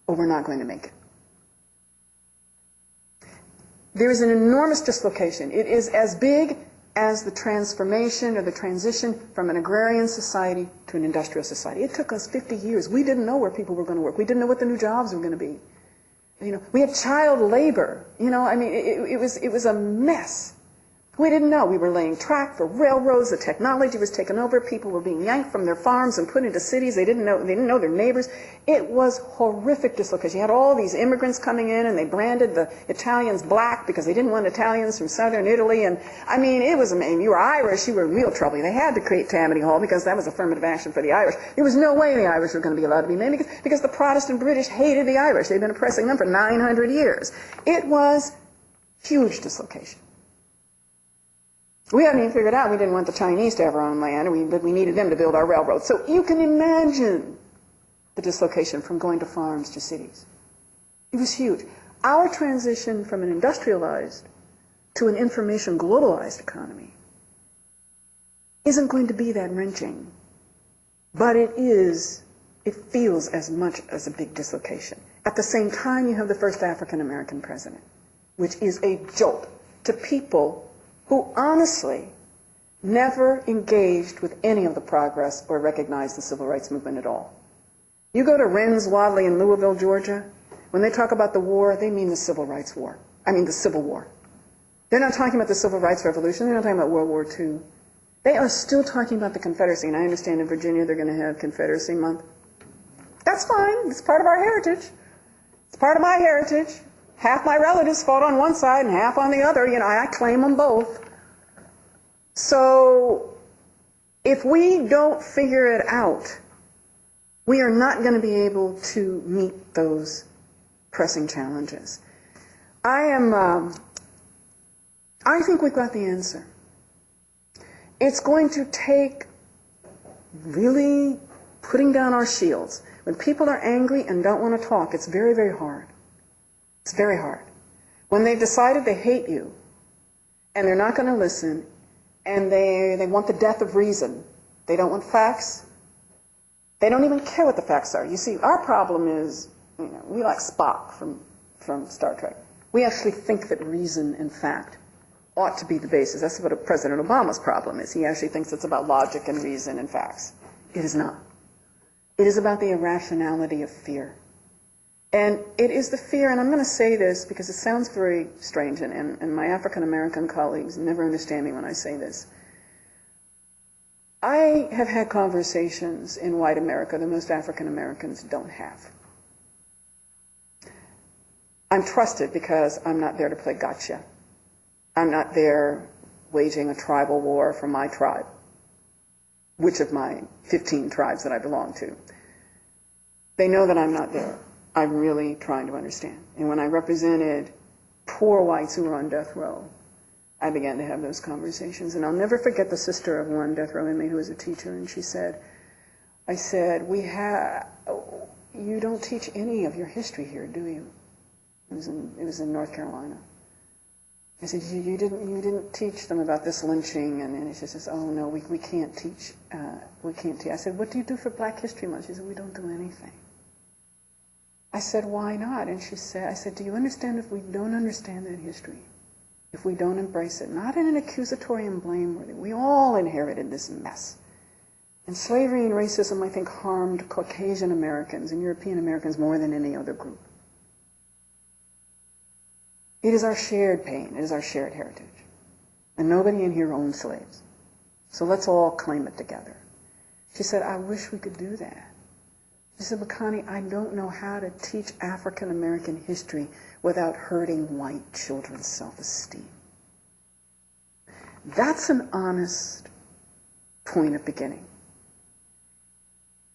S3: or we're not going to make it. There is an enormous dislocation. It is as big as the transformation or the transition from an agrarian society to an industrial society. It took us 50 years. We didn't know where people were going to work. We didn't know what the new jobs were going to be. We had child labor. It was a mess. We didn't know. We were laying track for railroads. The technology was taken over. People were being yanked from their farms and put into cities. They didn't know their neighbors. It was horrific dislocation. You had all these immigrants coming in, and they branded the Italians black because they didn't want Italians from southern Italy. And it was amazing. You were Irish, you were in real trouble. They had to create Tammany Hall because that was affirmative action for the Irish. There was no way the Irish were going to be allowed to be named because the Protestant British hated the Irish. They'd been oppressing them for 900 years. It was huge dislocation. We hadn't even figured out we didn't want the Chinese to have our own land, but we needed them to build our railroads. So you can imagine the dislocation from going to farms to cities. It was huge. Our transition from an industrialized to an information globalized economy isn't going to be that wrenching, but it feels as much as a big dislocation. At the same time, you have the first African American president, which is a jolt to people who honestly never engaged with any of the progress or recognized the civil rights movement at all. You go to Rennes Wadley in Louisville, Georgia, when they talk about the war, they mean the Civil Rights War. The Civil War. They're not talking about the Civil Rights Revolution. They're not talking about World War II. They are still talking about the Confederacy. And I understand in Virginia they're going to have Confederacy Month. That's fine. It's part of our heritage. It's part of my heritage. Half my relatives fought on one side and half on the other. I claim them both. So if we don't figure it out, we are not going to be able to meet those pressing challenges. I think we've got the answer. It's going to take really putting down our shields. When people are angry and don't want to talk, it's very, very hard. It's very hard. When they've decided they hate you and they're not going to listen and they want the death of reason, they don't want facts, they don't even care what the facts are. You see, our problem is, we like Spock from Star Trek. We actually think that reason and fact ought to be the basis. That's what President Obama's problem is. He actually thinks it's about logic and reason and facts. It is not. It is about the irrationality of fear. And it is the fear, and I'm going to say this because it sounds very strange, and my African-American colleagues never understand me when I say this. I have had conversations in white America that most African-Americans don't have. I'm trusted because I'm not there to play gotcha. I'm not there waging a tribal war for my tribe, which of my 15 tribes that I belong to. They know that I'm not there. I'm really trying to understand. And when I represented poor whites who were on death row, I began to have those conversations. And I'll never forget the sister of one death row inmate who was a teacher, and she said, you don't teach any of your history here, do you? It was in North Carolina. I said, you didn't teach them about this lynching, and she says, oh no, we can't teach. We can't teach. I said, what do you do for Black History Month? She said, we don't do anything. I said, why not? And I said, do you understand if we don't understand that history, if we don't embrace it, not in an accusatory and blameworthy, we all inherited this mess. And slavery and racism, I think, harmed Caucasian Americans and European Americans more than any other group. It is our shared pain. It is our shared heritage. And nobody in here owns slaves. So let's all claim it together. She said, I wish we could do that. She said, but Connie, I don't know how to teach African American history without hurting white children's self-esteem. That's an honest point of beginning.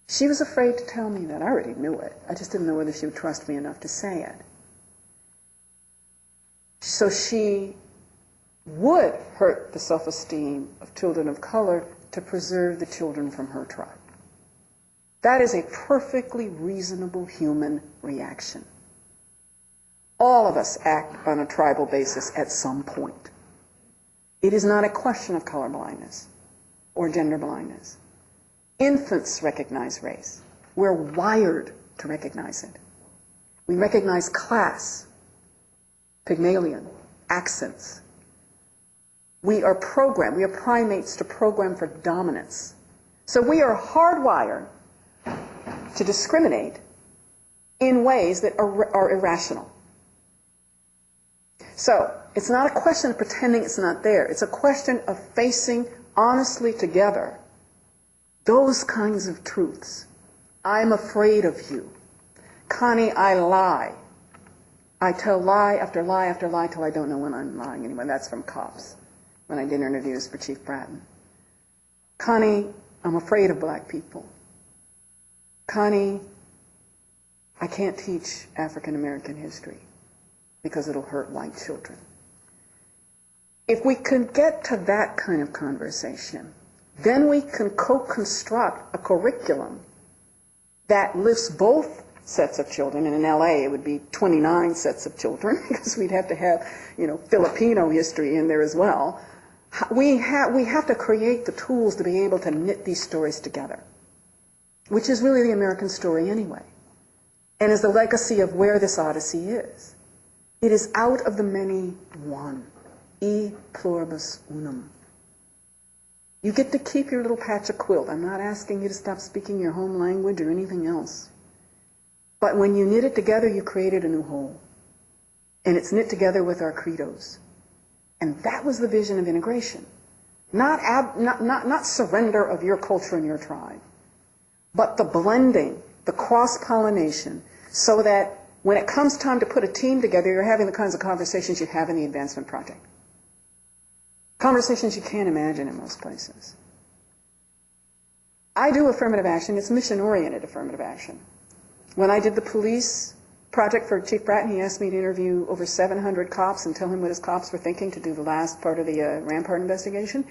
S3: She was afraid to tell me that. I already knew it. I just didn't know whether she would trust me enough to say it. So she would hurt the self-esteem of children of color to preserve the children from her tribe. That is a perfectly reasonable human reaction. All of us act on a tribal basis at some point. It is not a question of color blindness or gender blindness. Infants recognize race. We're wired to recognize it. We recognize class, Pygmalion, accents. We are programmed, we are primates to program for dominance. So we are hardwired to discriminate in ways that are irrational. So it's not a question of pretending it's not there. It's a question of facing honestly together those kinds of truths. I'm afraid of you. Connie, I lie. I tell lie after lie after lie till I don't know when I'm lying anymore. That's from Cops, when I did interviews for Chief Bratton. Connie, I'm afraid of black people. Connie, I can't teach African American history because it'll hurt white children. If we can get to that kind of conversation, then we can co-construct a curriculum that lifts both sets of children, and in LA it would be 29 sets of children because we'd have to have, Filipino history in there as well. We have to create the tools to be able to knit these stories together, which is really the American story anyway, and is the legacy of where this Odyssey is. It is out of the many one, e pluribus unum. You get to keep your little patch of quilt. I'm not asking you to stop speaking your home language or anything else. But when you knit it together, you created a new whole. And it's knit together with our credos. And that was the vision of integration. Not surrender of your culture and your tribe, but the blending, the cross-pollination, so that when it comes time to put a team together, you're having the kinds of conversations you have in the Advancement Project. Conversations you can't imagine in most places. I do affirmative action. It's mission-oriented affirmative action. When I did the police project for Chief Bratton, he asked me to interview over 700 cops and tell him what his cops were thinking to do the last part of the Rampart investigation.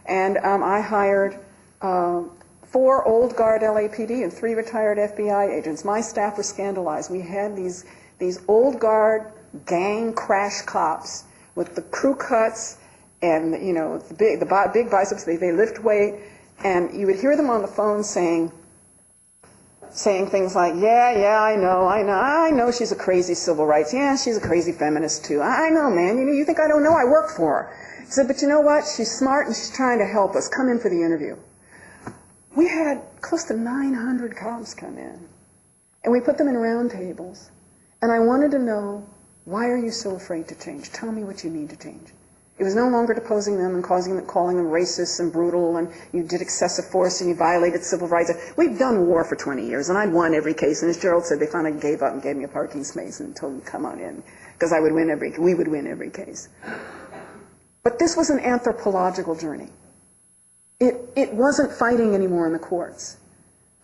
S3: And I hired 4 old guard LAPD and 3 retired FBI agents. My staff was scandalized. We had these old guard gang crash cops with the crew cuts and the big biceps. They lift weight, and you would hear them on the phone saying things like, yeah, I know she's a crazy civil rights. Yeah, she's a crazy feminist too. I know, man. You think I don't know? I work for her. He said, but you know what? She's smart and she's trying to help us. Come in for the interview. We had close to 900 cops come in, and we put them in round tables. And I wanted to know, why are you so afraid to change? Tell me what you need to change. It was no longer deposing them and calling them racist and brutal, and you did excessive force and you violated civil rights. We'd done war for 20 years, and I'd won every case. And as Gerald said, they finally gave up and gave me a parking space and told me, come on in, because we would win every case. But this was an anthropological journey. It wasn't fighting anymore in the courts.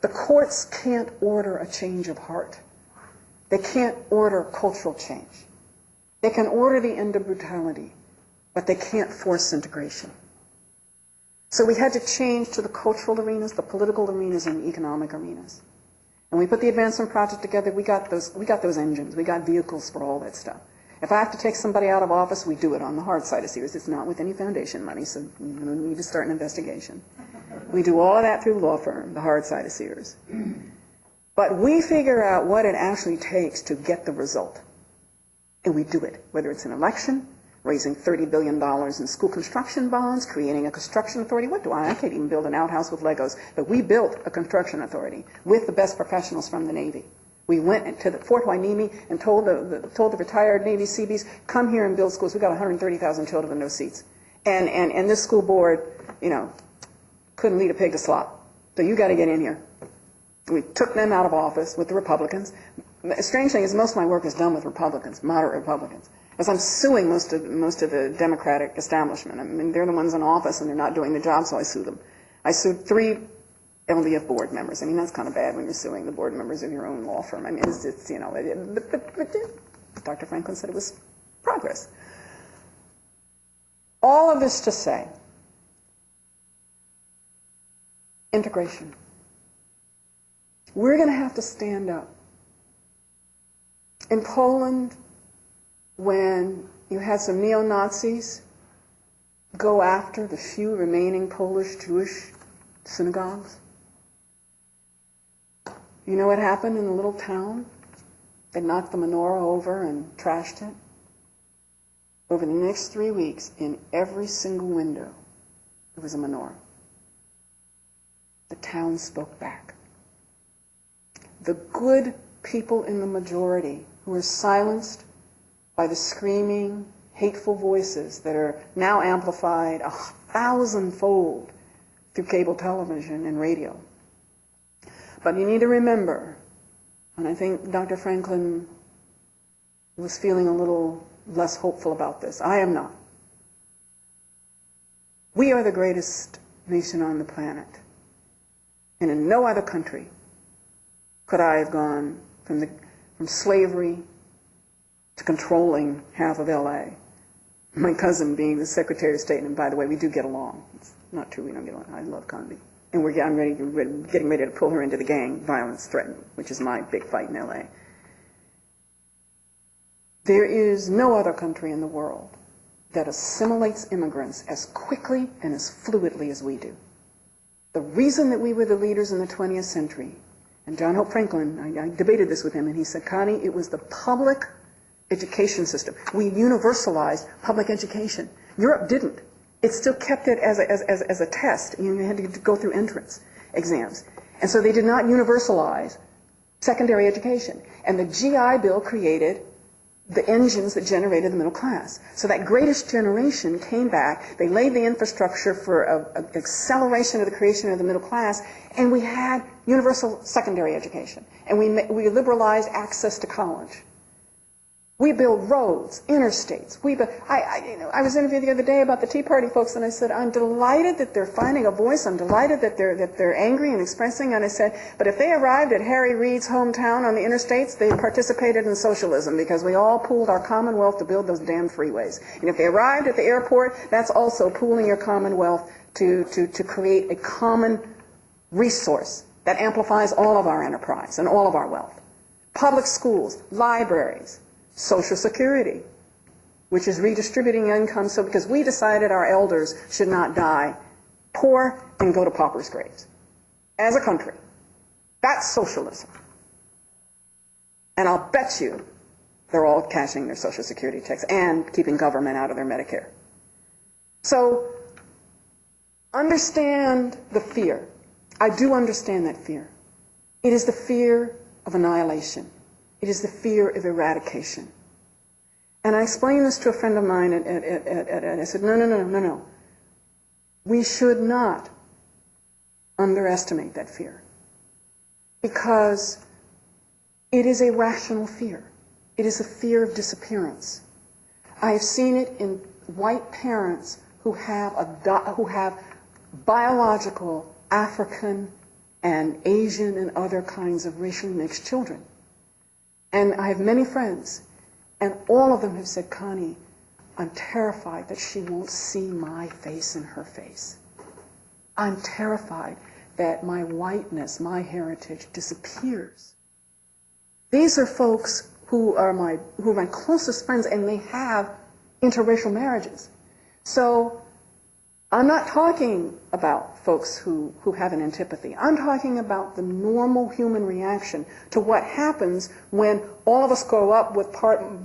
S3: The courts can't order a change of heart. They can't order cultural change. They can order the end of brutality, but they can't force integration. So we had to change to the cultural arenas, the political arenas, and the economic arenas. And we put the Advancement Project together. We got those engines. We got vehicles for all that stuff. If I have to take somebody out of office, we do it on the hard side of Sears. It's not with any foundation money, so we don't need to start an investigation. We do all of that through the law firm, the hard side of Sears. But we figure out what it actually takes to get the result. And we do it, whether it's an election, raising $30 billion in school construction bonds, creating a construction authority. I can't even build an outhouse with Legos. But we built a construction authority with the best professionals from the Navy. We went to the Fort Hueneme and told the retired Navy Seabees, come here and build schools. We've got 130,000 children with no seats. And this school board, couldn't lead a pig to slop. So you got to get in here. We took them out of office with the Republicans. The strange thing is most of my work is done with Republicans, moderate Republicans. Because I'm suing most of the Democratic establishment. I mean, they're the ones in office and they're not doing the job, so I sue them. I sued 3 LDF board members. I mean, that's kind of bad when you're suing the board members of your own law firm. I mean, but Dr. Franklin said it was progress. All of this to say, integration. We're going to have to stand up. In Poland, when you had some neo-Nazis go after the few remaining Polish Jewish synagogues, you know what happened in the little town? They knocked the menorah over and trashed it. over the next 3 weeks, in every single window, there was a menorah. The town spoke back. The good people in the majority who were silenced by the screaming, hateful voices that are now amplified 1,000-fold through cable television and radio. But you need to remember, and I think Dr. Franklin was feeling a little less hopeful about this. I am not. We are the greatest nation on the planet. And in no other country could I have gone from slavery to controlling half of L.A. My cousin being the Secretary of State, and by the way, we do get along. It's not true we don't get along. I love Connie. And we're getting ready to pull her into the gang violence threatened, which is my big fight in L.A. There is no other country in the world that assimilates immigrants as quickly and as fluidly as we do. The reason that we were the leaders in the 20th century, and John Hope Franklin, I debated this with him, and he said, Connie, it was the public education system. We universalized public education. Europe didn't. It still kept it as a test. You had to go through entrance exams. And so they did not universalize secondary education. And the GI Bill created the engines that generated the middle class. So that greatest generation came back, they laid the infrastructure for an acceleration of the creation of the middle class, and we had universal secondary education. And we liberalized access to college. We build roads, interstates. I was interviewed the other day about the Tea Party folks, and I said, I'm delighted that they're finding a voice. I'm delighted that they're angry and expressing. And I said, but if they arrived at Harry Reid's hometown on the interstates, they participated in socialism because we all pooled our commonwealth to build those damn freeways. And if they arrived at the airport, that's also pooling your commonwealth to create a common resource that amplifies all of our enterprise and all of our wealth. Public schools, libraries, Social Security, which is redistributing income, so because we decided our elders should not die poor and go to paupers' graves as a country. That's socialism. And I'll bet you they're all cashing their Social Security checks and keeping government out of their Medicare. So understand the fear. I do understand that fear. It is the fear of annihilation. It is the fear of eradication. And I explained this to a friend of mine, and I said, no. We should not underestimate that fear. Because it is a rational fear. It is a fear of disappearance. I have seen it in white parents who have biological African and Asian and other kinds of racially mixed children. And I have many friends, and all of them have said, Connie, I'm terrified that she won't see my face in her face. I'm terrified that my whiteness, my heritage disappears. These are folks who are my closest friends, and they have interracial marriages. So I'm not talking about folks who have an antipathy. I'm talking about the normal human reaction to what happens when all of us grow up with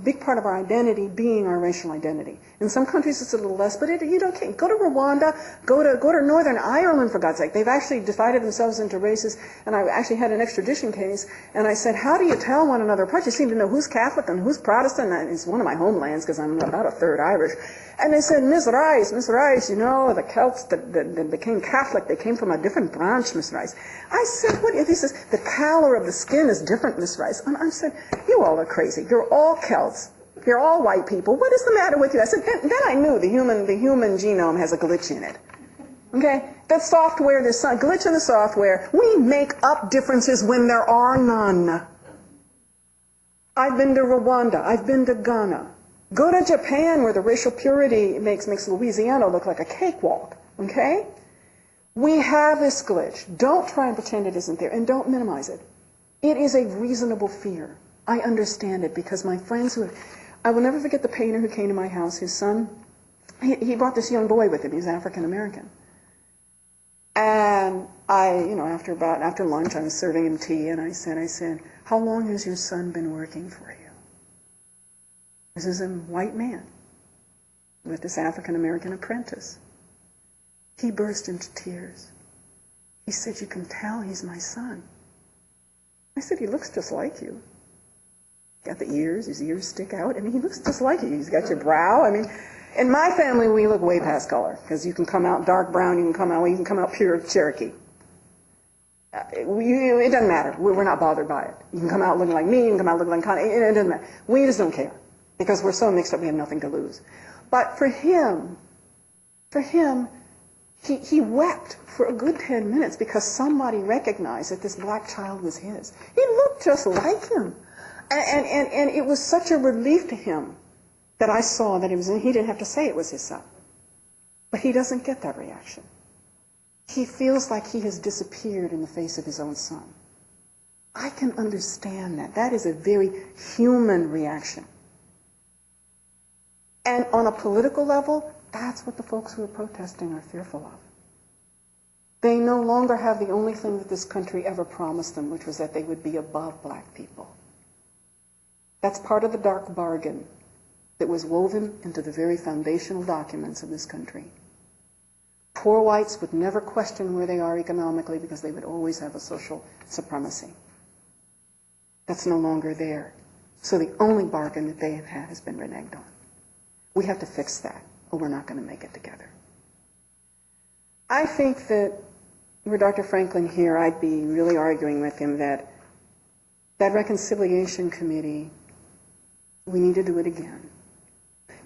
S3: big part of our identity being our racial identity. In some countries it's a little less, but you don't care. Go to Rwanda, go to Northern Ireland, for God's sake. They've actually divided themselves into races, and I actually had an extradition case, and I said, how do you tell one another apart? You seem to know who's Catholic and who's Protestant. And it's one of my homelands because I'm about a third Irish. And they said, Miss Rice, you know, the Celts that became Catholic, they came from a different branch, Miss Rice. I said, what is this? The pallor of the skin is different, Miss Rice. And I said, you all are crazy. You're all Celts. You're all white people. What is the matter with you? I said, then I knew the human genome has a glitch in it. Okay? That software, there's some glitch in the software. We make up differences when there are none. I've been to Rwanda. I've been to Ghana. Go to Japan, where the racial purity makes Louisiana look like a cakewalk. Okay? We have this glitch. Don't try and pretend it isn't there, and don't minimize it. It is a reasonable fear. I understand it because my friends I will never forget the painter who came to my house. His son, he brought this young boy with him. He's African American. And after lunch, I was serving him tea, and I said, how long has your son been working for you? This is a white man. with this African-American apprentice. He burst into tears. He said, "You can tell he's my son." I said, "He looks just like you. Got the ears, his ears stick out. I mean, he looks just like you. He's got your brow. I mean, in my family, we look way past color, because you can come out dark brown, you can come out pure Cherokee. It doesn't matter. We're not bothered by it. You can come out looking like me, you can come out looking like Connie. It doesn't matter. We just don't care, because we're so mixed up, we have nothing to lose. But for him, he wept for a good 10 minutes because somebody recognized that this black child was his. He looked just like him. And it was such a relief to him that I saw that he didn't have to say it was his son. But he doesn't get that reaction. He feels like he has disappeared in the face of his own son. I can understand that. That is a very human reaction. And on a political level, that's what the folks who are protesting are fearful of. They no longer have the only thing that this country ever promised them, which was that they would be above black people. That's part of the dark bargain that was woven into the very foundational documents of this country. Poor whites would never question where they are economically because they would always have a social supremacy. That's no longer there. So the only bargain that they have had has been reneged on. We have to fix that, or we're not going to make it together. I think that were Dr. Franklin here, I'd be really arguing with him that that reconciliation committee, we need to do it again.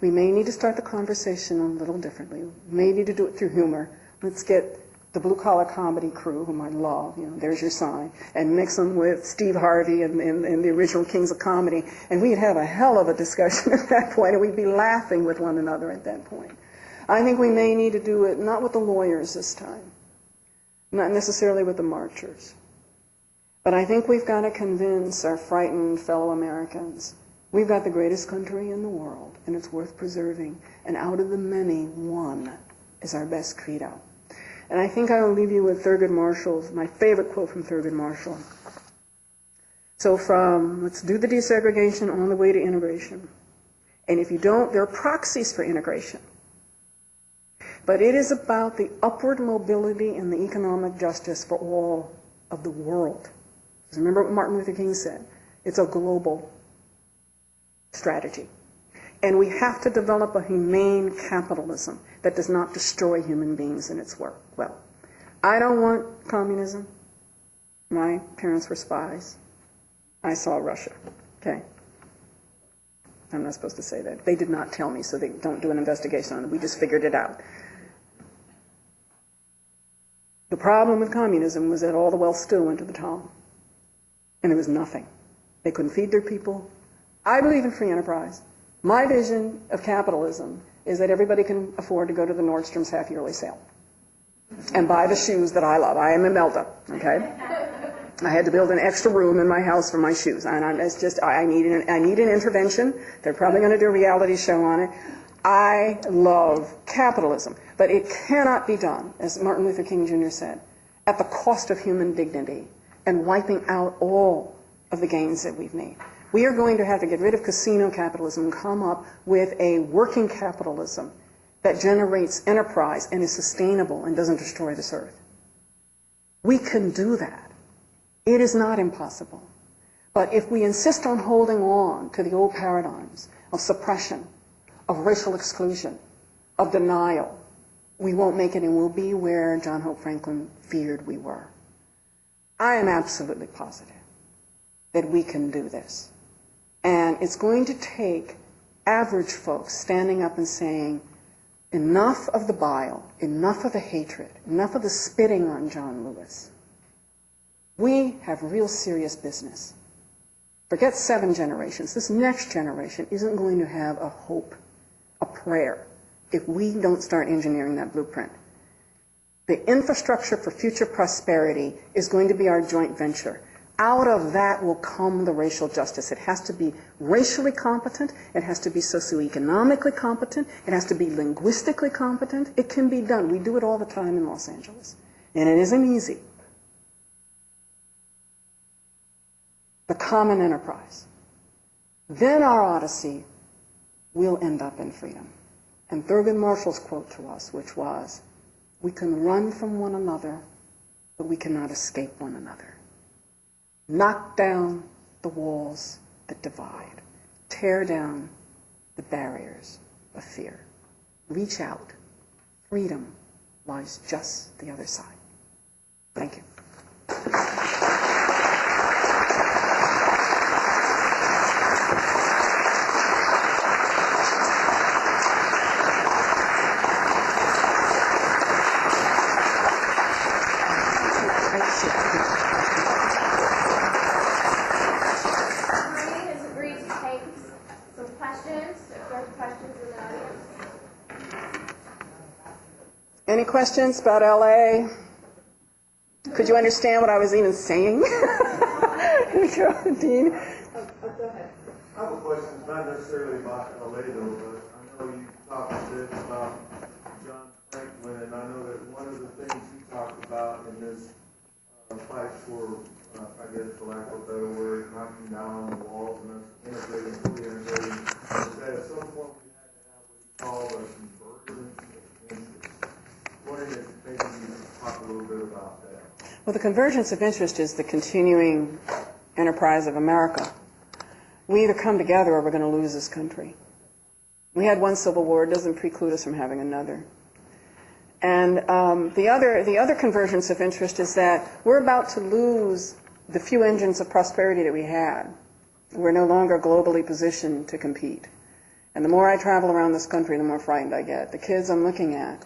S3: We may need to start the conversation a little differently. We may need to do it through humor. Let's get the blue-collar comedy crew, whom I love, there's your sign, and mix them with Steve Harvey and the original Kings of Comedy, and we'd have a hell of a discussion at that point, and we'd be laughing with one another at that point. I think we may need to do it not with the lawyers this time, not necessarily with the marchers, but I think we've got to convince our frightened fellow Americans we've got the greatest country in the world, and it's worth preserving, and out of the many, one is our best credo. And I think I will leave you with Thurgood Marshall's, my favorite quote from Thurgood Marshall. So from, let's do the desegregation on the way to integration. And if you don't, there are proxies for integration. But it is about the upward mobility and the economic justice for all of the world. Because remember what Martin Luther King said, it's a global strategy. And we have to develop a humane capitalism that does not destroy human beings in its work. Well, I don't want communism. My parents were spies. I saw Russia. Okay? I'm not supposed to say that. They did not tell me, so they don't do an investigation on it. We just figured it out. The problem with communism was that all the wealth still went to the top. And there was nothing. They couldn't feed their people. I believe in free enterprise. My vision of capitalism is that everybody can afford to go to the Nordstrom's half-yearly sale and buy the shoes that I love. I am Imelda, okay? I had to build an extra room in my house for my shoes, and I need an intervention. They're probably going to do a reality show on it. I love capitalism, but it cannot be done, as Martin Luther King Jr. said, at the cost of human dignity and wiping out all of the gains that we've made. We are going to have to get rid of casino capitalism and come up with a working capitalism that generates enterprise and is sustainable and doesn't destroy this earth. We can do that. It is not impossible. But if we insist on holding on to the old paradigms of suppression, of racial exclusion, of denial, we won't make it, and we'll be where John Hope Franklin feared we were. I am absolutely positive that we can do this. And it's going to take average folks standing up and saying, enough of the bile, enough of the hatred, enough of the spitting on John Lewis. We have real serious business. Forget 7 generations. This next generation isn't going to have a hope, a prayer, if we don't start engineering that blueprint. The infrastructure for future prosperity is going to be our joint venture. Out of that will come the racial justice. It has to be racially competent. It has to be socioeconomically competent. It has to be linguistically competent. It can be done. We do it all the time in Los Angeles. And it isn't easy. The common enterprise. Then our Odyssey will end up in freedom. and Thurgood Marshall's quote to us, which was, "We can run from one another, but we cannot escape one another. Knock down the walls that divide. Tear down the barriers of fear. Reach out. Freedom lies just the other side." Thank you.
S1: Connie has agreed to take some questions, if there are questions in the audience.
S3: Any questions about LA? Could you understand what I was even saying? Dean?
S4: Go ahead. I have a question, not necessarily about LA though, but I know you talked a bit about John Franklin, and I know that one of the things he talked about in this fight for, I guess for lack of a better word, knocking down the walls and us integrating, fully integrating, is that at some point we had to have what he called a convergence of interest. Wondering if maybe you could talk a little bit about that.
S3: Well, the convergence of interest is the continuing enterprise of America. We either come together or we're going to lose this country. We had one civil war, it doesn't preclude us from having another. And the other convergence of interest is that we're about to lose the few engines of prosperity that we had. We're no longer globally positioned to compete. And the more I travel around this country, the more frightened I get. The kids I'm looking at,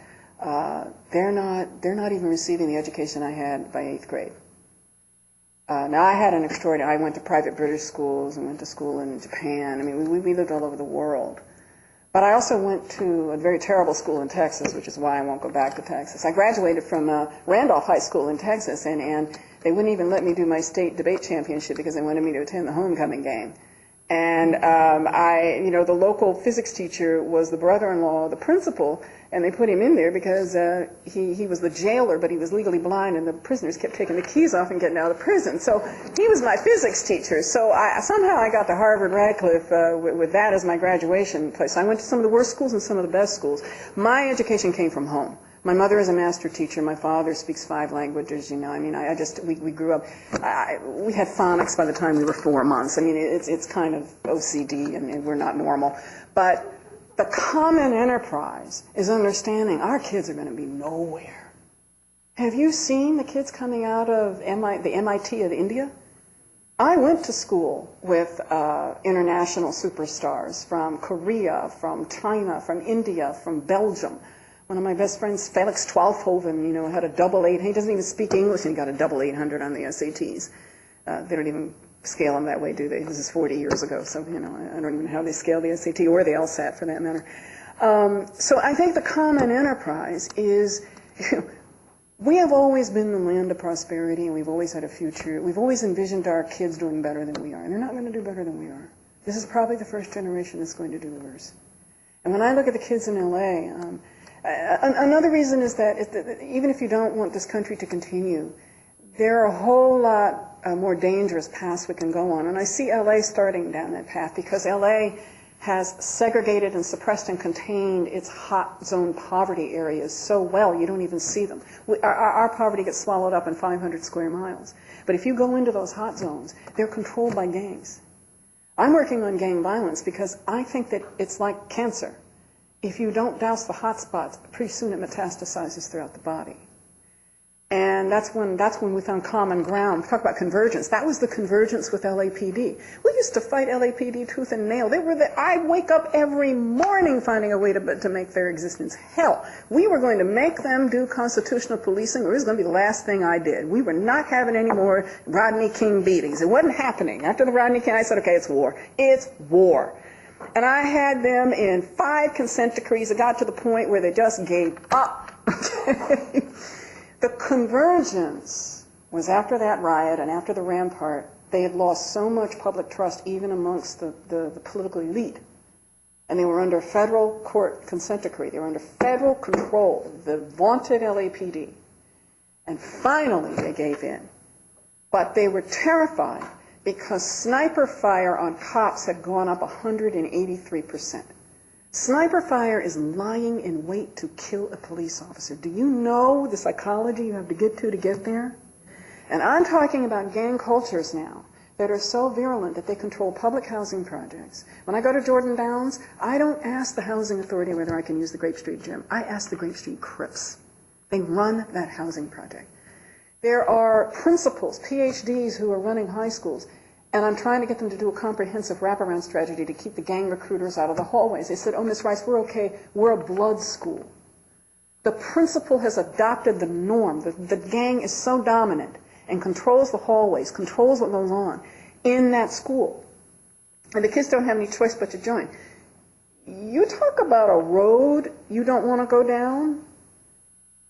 S3: they're not even receiving the education I had by 8th grade. Now I had an extraordinary, I went to private British schools and went to school in Japan. I mean, we lived all over the world. But I also went to a very terrible school in Texas, which is why I won't go back to Texas. I graduated from Randolph High School in Texas, and they wouldn't even let me do my state debate championship because they wanted me to attend the homecoming game. And the local physics teacher was the brother-in-law of the principal, and they put him in there because he was the jailer, but he was legally blind, and the prisoners kept taking the keys off and getting out of prison. So he was my physics teacher. So somehow I got to Harvard Radcliffe with that as my graduation place. I went to some of the worst schools and some of the best schools. My education came from home. My mother is a master teacher. My father speaks 5 languages. You know, I mean, we grew up. We had phonics by the time we were 4 months. I mean, it's kind of OCD, and we're not normal. But the common enterprise is understanding our kids are going to be nowhere. Have you seen the kids coming out of the MIT of India? I went to school with international superstars from Korea, from China, from India, from Belgium. One of my best friends, Felix Twalfhoven, had a double 8. He doesn't even speak English, and he got a double 800 on the SATs. They don't even scale them that way, do they? This is 40 years ago, so, I don't even know how they scale the SAT or the LSAT for that matter. So I think the common enterprise is, we have always been the land of prosperity, and we've always had a future. We've always envisioned our kids doing better than we are, and they're not going to do better than we are. This is probably the first generation that's going to do worse. And when I look at the kids in L.A., another reason is that even if you don't want this country to continue, there are a whole lot more dangerous paths we can go on. And I see L.A. starting down that path because L.A. has segregated and suppressed and contained its hot zone poverty areas so well you don't even see them. Our poverty gets swallowed up in 500 square miles. But if you go into those hot zones, they're controlled by gangs. I'm working on gang violence because I think that it's like cancer. If you don't douse the hot spots, pretty soon it metastasizes throughout the body. And that's when we found common ground. We talk about convergence. That was the convergence with LAPD. We used to fight LAPD tooth and nail. I'd wake up every morning finding a way to make their existence hell. We were going to make them do constitutional policing, or it was going to be the last thing I did. We were not having any more Rodney King beatings. It wasn't happening. After the Rodney King, I said, okay, it's war. It's war. And I had them in 5 consent decrees. It got to the point where they just gave up. The convergence was after that riot and after the Rampart, they had lost so much public trust even amongst the political elite. And they were under federal court consent decree. They were under federal control, the vaunted LAPD. And finally they gave in. But they were terrified because sniper fire on cops had gone up 183%. Sniper fire is lying in wait to kill a police officer. Do you know the psychology you have to get there? And I'm talking about gang cultures now that are so virulent that they control public housing projects. When I go to Jordan Downs, I don't ask the housing authority whether I can use the Grape Street gym. I ask the Grape Street Crips. They run that housing project. There are principals, PhDs, who are running high schools, and I'm trying to get them to do a comprehensive wraparound strategy to keep the gang recruiters out of the hallways. They said, "Oh, Miss Rice, we're okay. We're a blood school." The principal has adopted the norm. The gang is so dominant and controls the hallways, controls what goes on in that school. And the kids don't have any choice but to join. You talk about a road you don't want to go down.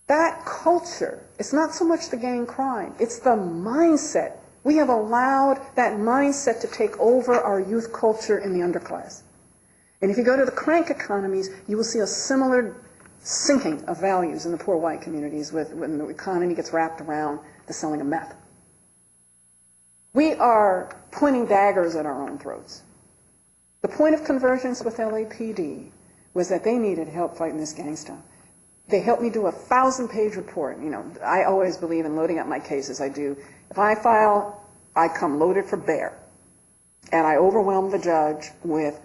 S3: That culture, it's not so much the gang crime, it's the mindset. We have allowed that mindset to take over our youth culture in the underclass. And if you go to the crank economies, you will see a similar sinking of values in the poor white communities when the economy gets wrapped around the selling of meth. We are pointing daggers at our own throats. The point of convergence with LAPD was that they needed help fighting this gang stuff. They helped me do a 1,000-page report. You know, I always believe in loading up my cases. I do. If I file, I come loaded for bear. And I overwhelm the judge with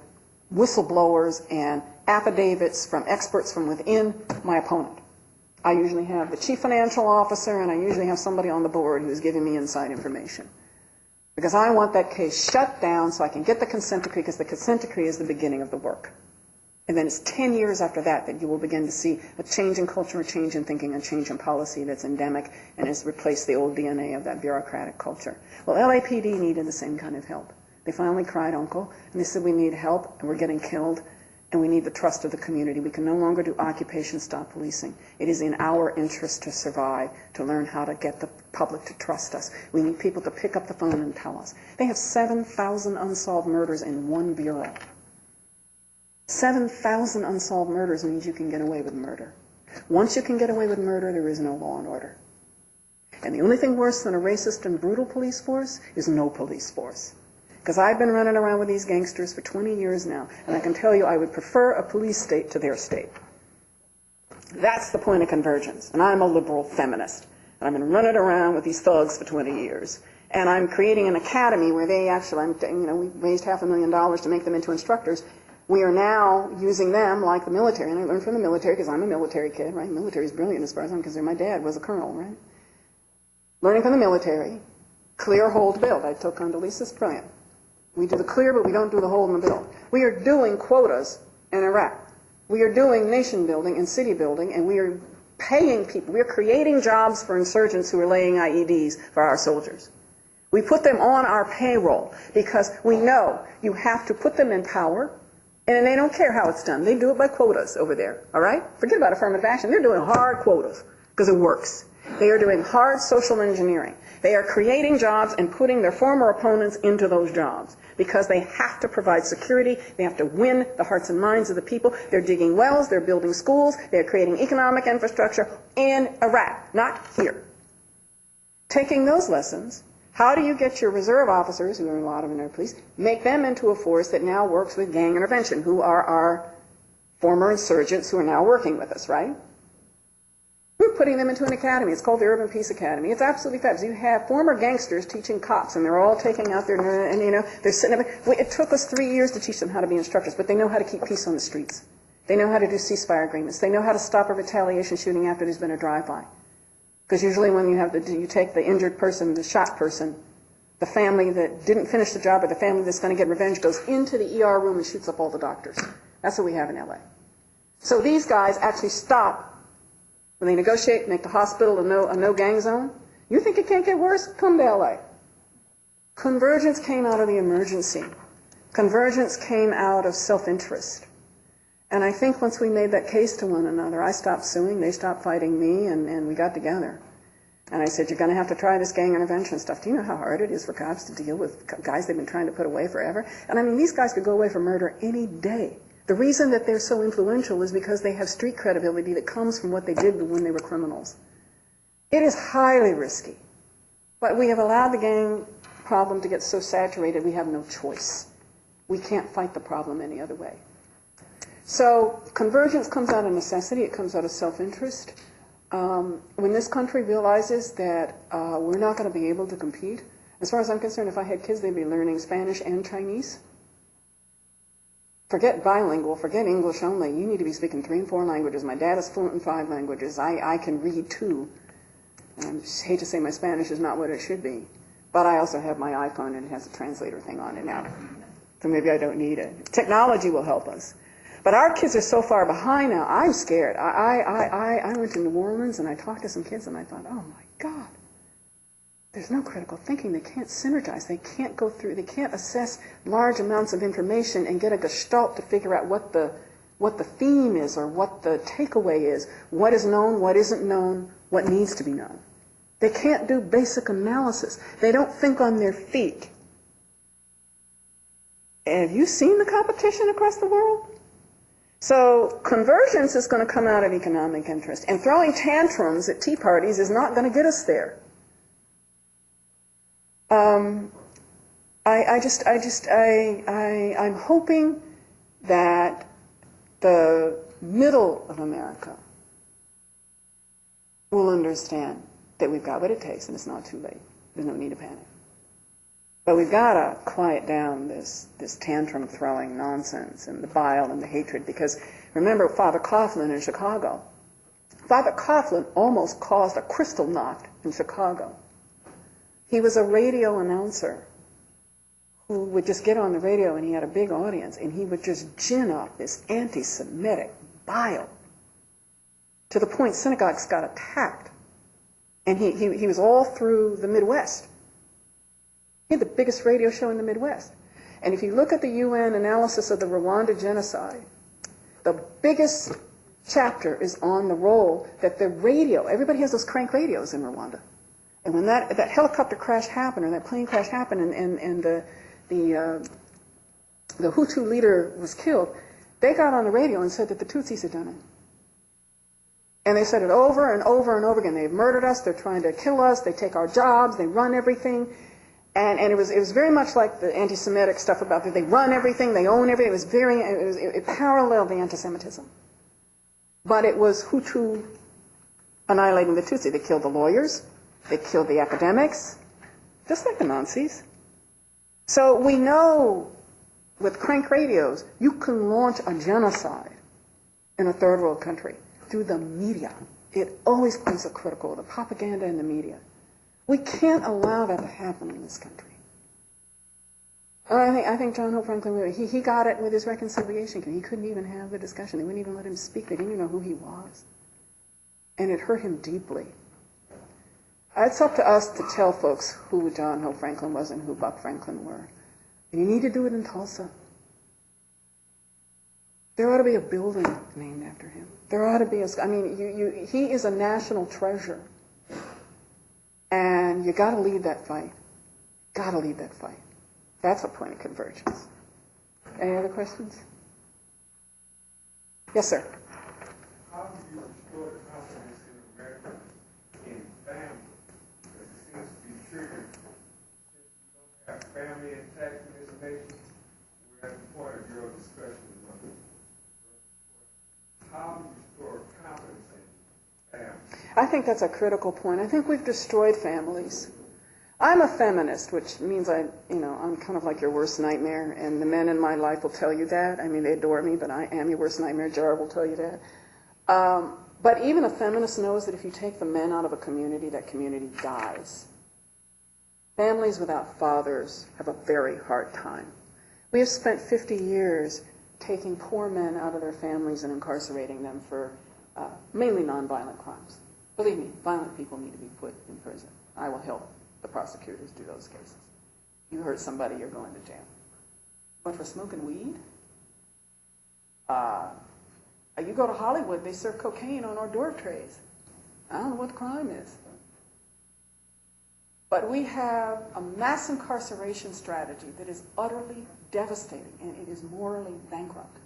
S3: whistleblowers and affidavits from experts from within my opponent. I usually have the chief financial officer, and I usually have somebody on the board who's giving me inside information. Because I want that case shut down so I can get the consent decree, because the consent decree is the beginning of the work. And then it's 10 years after that that you will begin to see a change in culture, a change in thinking, a change in policy that's endemic and has replaced the old DNA of that bureaucratic culture. Well, LAPD needed the same kind of help. They finally cried uncle, and they said, "We need help, and we're getting killed, and we need the trust of the community. We can no longer do occupation-stop policing. It is in our interest to survive, to learn how to get the public to trust us. We need people to pick up the phone and tell us." They have 7,000 unsolved murders in one bureau. 7,000 unsolved murders means you can get away with murder. Once you can get away with murder, there is no law and order. And the only thing worse than a racist and brutal police force is no police force. Because I've been running around with these gangsters for 20 years now, and I can tell you I would prefer a police state to their state. That's the point of convergence. And I'm a liberal feminist. And I've been running around with these thugs for 20 years. And I'm creating an academy where they actually, we raised $500,000 to make them into instructors. We are now using them like the military, and I learned from the military because I'm a military kid, right? Military is brilliant as far as I'm concerned. My dad was a colonel, right? Learning from the military, clear, hold, build. I told Condoleezza, it's brilliant. We do the clear, but we don't do the hold and the build. We are doing quotas in Iraq. We are doing nation building and city building, and we are paying people. We are creating jobs for insurgents who are laying IEDs for our soldiers. We put them on our payroll because we know you have to put them in power. And they don't care how it's done. They do it by quotas over there, all right? Forget about affirmative action. They're doing hard quotas because it works. They are doing hard social engineering. They are creating jobs and putting their former opponents into those jobs because they have to provide security. They have to win the hearts and minds of the people. They're digging wells. They're building schools. They're creating economic infrastructure in Iraq, not here. Taking those lessons, how do you get your reserve officers, who are a lot of them in our police, make them into a force that now works with gang intervention, who are our former insurgents who are now working with us, right? We're putting them into an academy. It's called the Urban Peace Academy. It's absolutely fabulous. You have former gangsters teaching cops, and they're all taking out their, and they're sitting up. It took us 3 years to teach them how to be instructors, but they know how to keep peace on the streets. They know how to do ceasefire agreements. They know how to stop a retaliation shooting after there's been a drive-by. Because usually when you take the injured person, the shot person, the family that didn't finish the job or the family that's going to get revenge goes into the ER room and shoots up all the doctors. That's what we have in LA. So these guys actually stop when they negotiate, make the hospital a no-gang zone. You think it can't get worse? Come to LA. Convergence came out of the emergency. Convergence came out of self-interest. And I think once we made that case to one another, I stopped suing, they stopped fighting me, and we got together. And I said, you're going to have to try this gang intervention stuff. Do you know how hard it is for cops to deal with guys they've been trying to put away forever? And I mean, these guys could go away for murder any day. The reason that they're so influential is because they have street credibility that comes from what they did when they were criminals. It is highly risky. But we have allowed the gang problem to get so saturated we have no choice. We can't fight the problem any other way. So convergence comes out of necessity. It comes out of self-interest. When this country realizes that we're not going to be able to compete, as far as I'm concerned, if I had kids, they'd be learning Spanish and Chinese. Forget bilingual, forget English only. You need to be speaking 3 and 4 languages. My dad is fluent in 5 languages. I can read 2. And I hate to say my Spanish is not what it should be. But I also have my iPhone and it has a translator thing on it now. So maybe I don't need it. Technology will help us. But our kids are so far behind now, I'm scared. I went to New Orleans and I talked to some kids and I thought, oh my God, there's no critical thinking. They can't synergize. They can't go through, they can't assess large amounts of information and get a gestalt to figure out what the theme is or what the takeaway is, what is known, what isn't known, what needs to be known. They can't do basic analysis. They don't think on their feet. Have you seen the competition across the world? So convergence is going to come out of economic interest. And throwing tantrums at tea parties is not going to get us there. I'm hoping that the middle of America will understand that we've got what it takes and it's not too late. There's no need to panic. But we've got to quiet down this tantrum throwing nonsense and the bile and the hatred, because remember Father Coughlin in Chicago. Father Coughlin almost caused a crystal knot in Chicago. He was a radio announcer who would just get on the radio and he had a big audience and he would just gin up this anti-Semitic bile to the point synagogues got attacked. And he was all through the Midwest. He had the biggest radio show in the Midwest. And if you look at the UN analysis of the Rwanda genocide, the biggest chapter is on the role that the radio, everybody has those crank radios in Rwanda. And when that helicopter crash happened, or that plane crash happened, and the Hutu leader was killed, they got on the radio and said that the Tutsis had done it. And they said it over and over and over again. They've murdered us, they're trying to kill us, they take our jobs, they run everything. And it was very much like the anti-Semitic stuff about that they run everything, they own everything. It paralleled the anti-Semitism. But it was Hutu annihilating the Tutsi. They killed the lawyers, they killed the academics, just like the Nazis. So we know with crank radios, you can launch a genocide in a third world country through the media. It always plays a critical role, the propaganda and the media. We can't allow that to happen in this country. I think John Hope Franklin, he got it with his reconciliation. He couldn't even have the discussion. They wouldn't even let him speak. They didn't even know who he was. And it hurt him deeply. It's up to us to tell folks who John Hope Franklin was and who Buck Franklin were. And you need to do it in Tulsa. There ought to be a building named after him. There ought to be he is a national treasure. And you got to lead that fight. Got to lead that fight. That's a point of convergence. Any other questions? Yes, sir.
S4: How do you restore confidence in America in family? Because it seems to be triggered. Since we don't have family intact in this nation, we're at the point of your discussion. How do you restore confidence in family?
S3: I think that's a critical point. I think we've destroyed families. I'm a feminist, which means I'm kind of like your worst nightmare, and the men in my life will tell you that. I mean, they adore me, but I am your worst nightmare. Jar will tell you that. But even a feminist knows that if you take the men out of a community, that community dies. Families without fathers have a very hard time. We have spent 50 years taking poor men out of their families and incarcerating them for mainly nonviolent crimes. Believe me, violent people need to be put in prison. I will help the prosecutors do those cases. You hurt somebody, you're going to jail. But for smoking weed? You go to Hollywood, they serve cocaine on hors d'oeuvre trays. I don't know what the crime is. But we have a mass incarceration strategy that is utterly devastating, and it is morally bankrupt.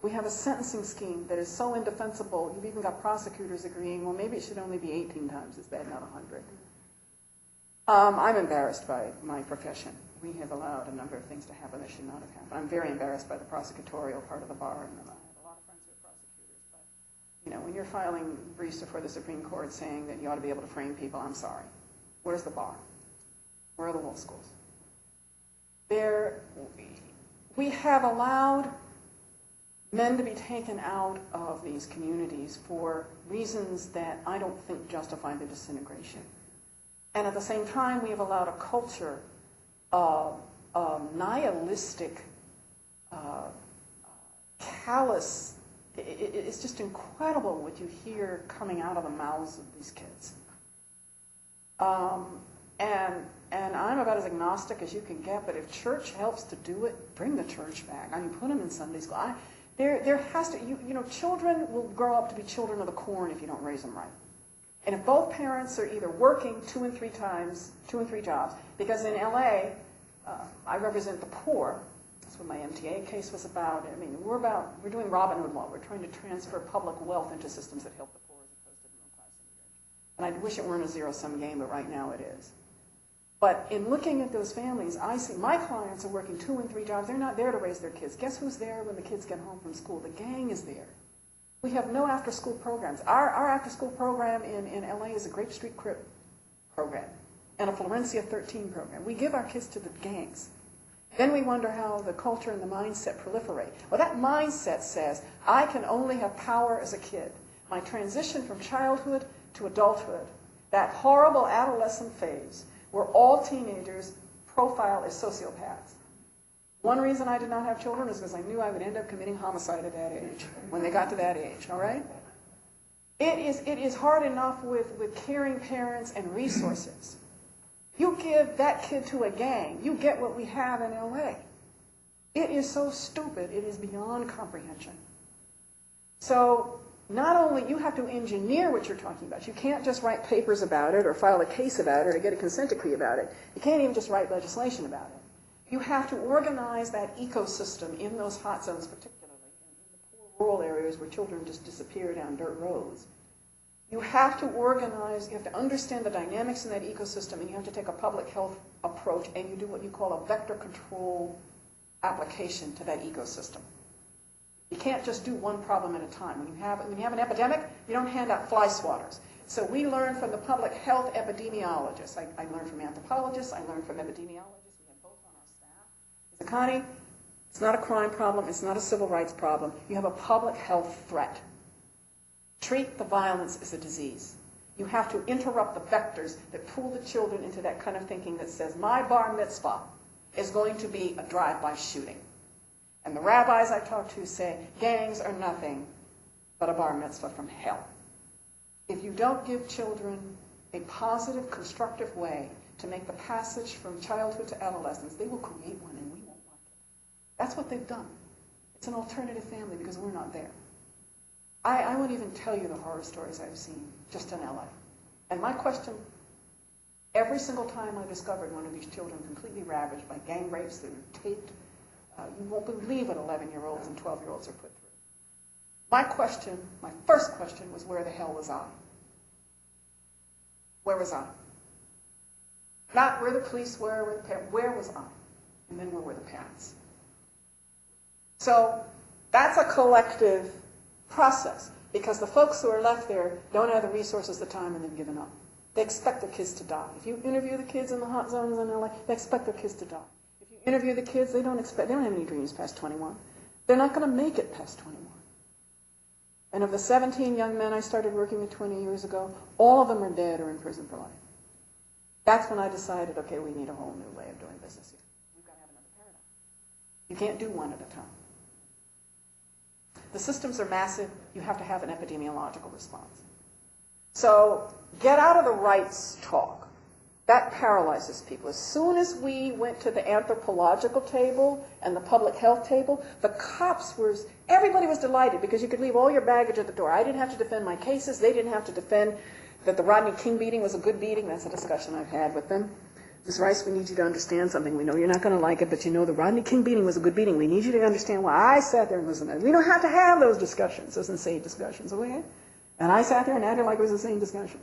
S3: We have a sentencing scheme that is so indefensible, you've even got prosecutors agreeing, well, maybe it should only be 18 times as bad, not 100. I'm embarrassed by my profession. we have allowed a number of things to happen that should not have happened. I'm very embarrassed by the prosecutorial part of the bar, and I have a lot of friends who are prosecutors, but, you know, when you're filing briefs before the Supreme Court saying that you ought to be able to frame people, I'm sorry. Where's the bar? Where are the law schools? We have allowed men to be taken out of these communities for reasons that I don't think justify the disintegration. And at the same time, we have allowed a culture of nihilistic, callous. It's just incredible what you hear coming out of the mouths of these kids. And I'm about as agnostic as you can get, but if church helps to do it, bring the church back. I mean, put them in Sunday school. There has to, you know, children will grow up to be children of the corn if you don't raise them right. And if both parents are either working 2 and 3 jobs, because in LA, I represent the poor. That's what my MTA case was about. I mean, we're doing Robin Hood law. We're trying to transfer public wealth into systems that help the poor as opposed to the middle class and the rich. And I wish it weren't a zero-sum game, but right now it is. But in looking at those families, I see my clients are working 2 and 3 jobs. They're not there to raise their kids. Guess who's there when the kids get home from school? The gang is there. We have no after-school programs. Our after-school program in LA is a Grape Street Crip program and a Florencia 13 program. We give our kids to the gangs. Then we wonder how the culture and the mindset proliferate. Well, that mindset says, I can only have power as a kid. My transition from childhood to adulthood, that horrible adolescent phase where all teenagers profile as sociopaths. One reason I did not have children is because I knew I would end up committing homicide at that age, when they got to that age, all right? It is hard enough with caring parents and resources. You give that kid to a gang, you get what we have in LA. It is so stupid, it is beyond comprehension. So not only you have to engineer what you're talking about, you can't just write papers about it or file a case about it or get a consent decree about it. You can't even just write legislation about it. You have to organize that ecosystem in those hot zones, particularly in the poor rural areas where children just disappear down dirt roads. You have to organize, you have to understand the dynamics in that ecosystem, and you have to take a public health approach, and you do what you call a vector control application to that ecosystem. You can't just do one problem at a time. When you have an epidemic, you don't hand out fly swatters. So we learn from the public health epidemiologists. I learned from anthropologists. I learned from epidemiologists. Connie, it's not a crime problem. It's not a civil rights problem. You have a public health threat. Treat the violence as a disease. You have to interrupt the vectors that pull the children into that kind of thinking that says, my bar mitzvah is going to be a drive-by shooting. And the rabbis I talk to say, gangs are nothing but a bar mitzvah from hell. If you don't give children a positive, constructive way to make the passage from childhood to adolescence, they will create one, and we won't like it. That's what they've done. It's an alternative family because we're not there. I won't even tell you the horror stories I've seen just in LA. And my question, every single time I discovered one of these children completely ravaged by gang rapes that were taped, you won't believe what 11-year-olds and 12-year-olds are put through. My first question was, where the hell was I? Where was I? Not where the police were, where the parents, where was I? And then where were the parents? So that's a collective process because the folks who are left there don't have the resources, the time, and they've given up. They expect their kids to die. If you interview the kids in the hot zones in LA, they expect their kids to die. If you interview the kids, they don't have any dreams past 21. They're not going to make it past 21. And of the 17 young men I started working with 20 years ago, all of them are dead or in prison for life. That's when I decided, okay, we need a whole new way of doing business here. We've got to have another paradigm. You can't do one at a time. The systems are massive. You have to have an epidemiological response. So get out of the rights talk. That paralyzes people. As soon as we went to the anthropological table and the public health table, the cops everybody was delighted because you could leave all your baggage at the door. I didn't have to defend my cases. They didn't have to defend that the Rodney King beating was a good beating. That's a discussion I've had with them. Ms. Rice, we need you to understand something. We know you're not going to like it, but you know the Rodney King beating was a good beating. We need you to understand why I sat there and listened. We don't have to have those discussions, those insane discussions, okay? And I sat there and acted like it was the same discussion.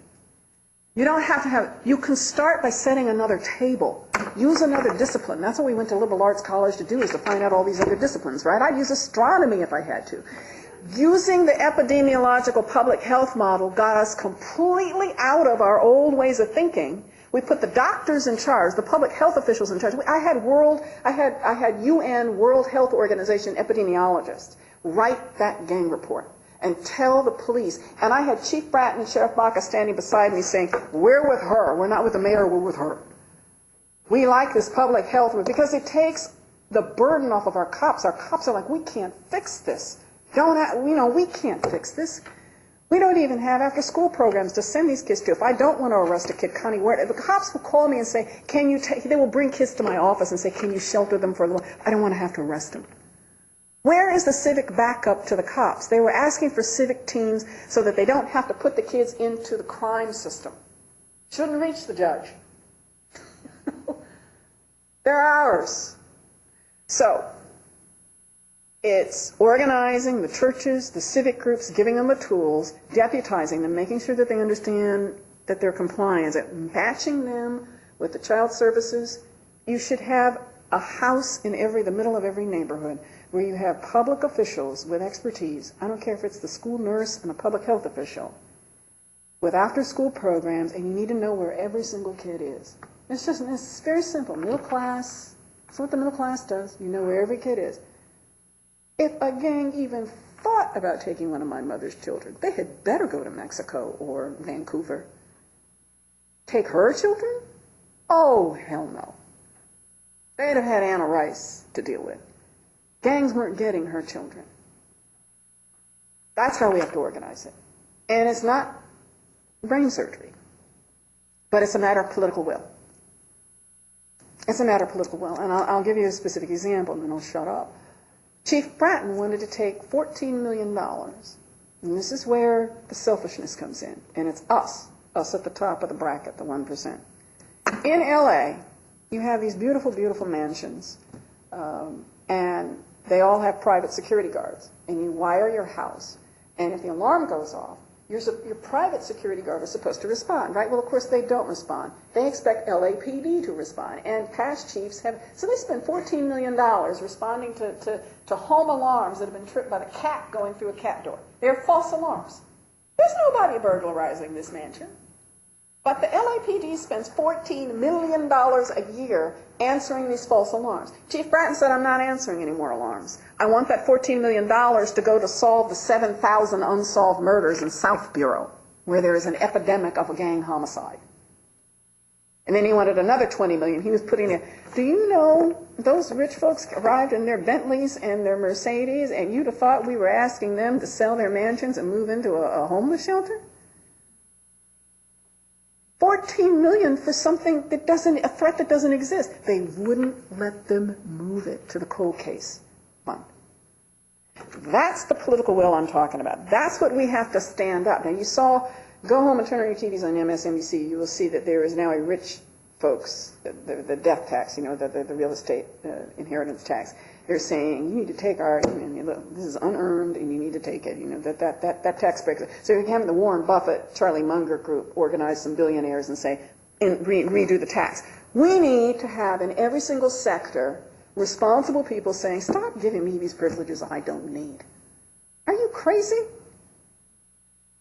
S3: You don't have to have, you can start by setting another table. Use another discipline. That's what we went to liberal arts college to do, is to find out all these other disciplines, right? I'd use astronomy if I had to. Using the epidemiological public health model got us completely out of our old ways of thinking. We put the doctors in charge, the public health officials in charge. I had UN World Health Organization epidemiologists write that gang report and tell the police. And I had Chief Bratton and Sheriff Baca standing beside me saying, we're with her. We're not with the mayor, we're with her. We like this public health because it takes the burden off of our cops. Our cops are like, we can't fix this. We can't fix this. We don't even have after-school programs to send these kids to. If I don't want to arrest a kid, Connie, the cops will call me and say, they will bring kids to my office and say, can you shelter them for a little? I don't want to have to arrest them. Where is the civic backup to the cops? They were asking for civic teams so that they don't have to put the kids into the crime system. Shouldn't reach the judge. They're ours. So, it's organizing the churches, the civic groups, giving them the tools, deputizing them, making sure that they understand that they're compliant, matching them with the child services. You should have a house in the middle of every neighborhood where you have public officials with expertise. I don't care if it's the school nurse and a public health official with after-school programs, and you need to know where every single kid is. It's very simple. Middle class, that's what the middle class does. You know where every kid is. If a gang even thought about taking one of my mother's children, they had better go to Mexico or Vancouver. Take her children? Oh, hell no. They'd have had Anna Rice to deal with. Gangs weren't getting her children. That's how we have to organize it. And it's not brain surgery, but it's a matter of political will. It's a matter of political will. And I'll give you a specific example, and then I'll shut up. Chief Bratton wanted to take $14 million. And this is where the selfishness comes in. And it's us at the top of the bracket, the 1%. In LA, you have these beautiful, beautiful mansions. And they all have private security guards. And you wire your house. And if the alarm goes off, your private security guard is supposed to respond, right? Well, of course, they don't respond. They expect LAPD to respond. And past chiefs have... So they spend $14 million responding to home alarms that have been tripped by the cat going through a cat door. They're false alarms. There's nobody burglarizing this mansion. But the LAPD spends $14 million a year answering these false alarms. Chief Bratton said, I'm not answering any more alarms. I want that $14 million to go to solve the 7,000 unsolved murders in South Bureau, where there is an epidemic of a gang homicide. And then he wanted another $20 million. He was putting in, do you know those rich folks arrived in their Bentleys and their Mercedes, and you'd have thought we were asking them to sell their mansions and move into a homeless shelter? $14 million for something that a threat that doesn't exist. They wouldn't let them move it to the cold case fund. That's the political will I'm talking about. That's what we have to stand up. Now you saw, go home and turn on your TVs on MSNBC, you will see that there is now a rich folks, the death tax, the real estate inheritance tax. They're saying, you need to take this is unearned and you need to take it, that tax breaks it. So you have the Warren Buffett, Charlie Munger group organize some billionaires and say, redo the tax. We need to have in every single sector responsible people saying, stop giving me these privileges I don't need. Are you crazy?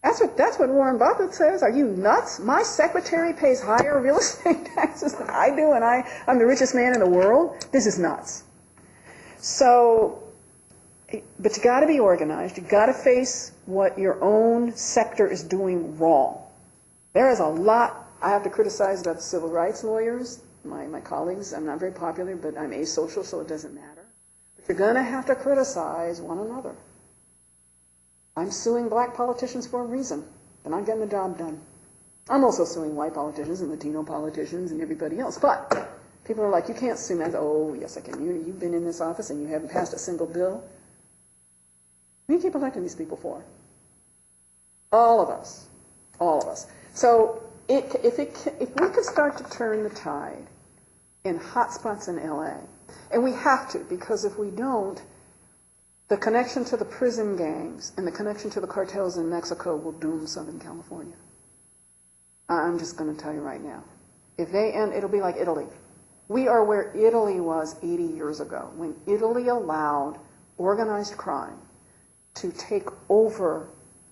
S3: That's what Warren Buffett says. Are you nuts? My secretary pays higher real estate taxes than I do, and I'm the richest man in the world? This is nuts. So, but you got to be organized. You got to face what your own sector is doing wrong. There is a lot I have to criticize about the civil rights lawyers, my colleagues. I'm not very popular, but I'm asocial, so it doesn't matter. But you're going to have to criticize one another. I'm suing black politicians for a reason. They're not getting the job done. I'm also suing white politicians and Latino politicians and everybody else. But people are like, you can't sue me. Oh, yes, I can. You've been in this office and you haven't passed a single bill. What do you keep electing these people for? All of us. All of us. So if we could start to turn the tide in hot spots in LA, and we have to, because if we don't, the connection to the prison gangs and the connection to the cartels in Mexico will doom Southern California. I'm just going to tell you right now. If they end, it'll be like Italy. We are where Italy was 80 years ago, when Italy allowed organized crime to take over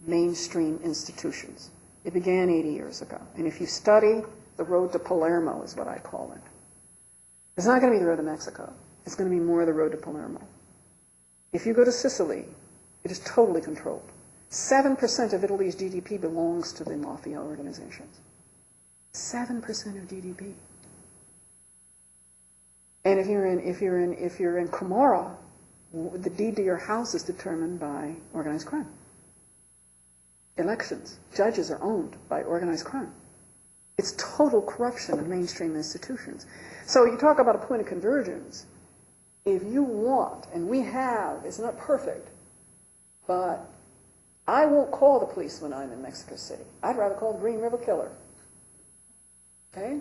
S3: mainstream institutions. It began 80 years ago. And if you study the road to Palermo, is what I call it. It's not going to be the road to Mexico. It's going to be more the road to Palermo. If you go to Sicily, it is totally controlled. 7% of Italy's GDP belongs to the mafia organizations. 7% of GDP. And if you're in Camorra, the deed to your house is determined by organized crime. Elections, judges are owned by organized crime. It's total corruption of mainstream institutions. So you talk about a point of convergence. If you want, and we have, it's not perfect, but I won't call the police when I'm in Mexico City. I'd rather call the Green River Killer. Okay?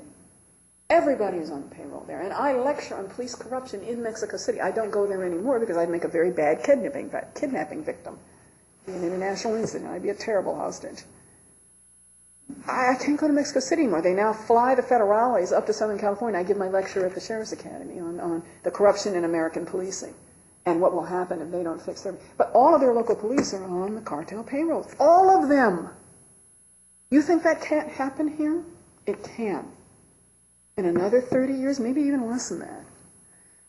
S3: Everybody is on the payroll there. And I lecture on police corruption in Mexico City. I don't go there anymore because I'd make a very bad kidnapping victim. Be an international incident. I'd be a terrible hostage. I can't go to Mexico City anymore. They now fly the federales up to Southern California. I give my lecture at the Sheriff's Academy on the corruption in American policing and what will happen if they don't fix their... But all of their local police are on the cartel payroll. All of them. You think that can't happen here? It can. In another 30 years, maybe even less than that.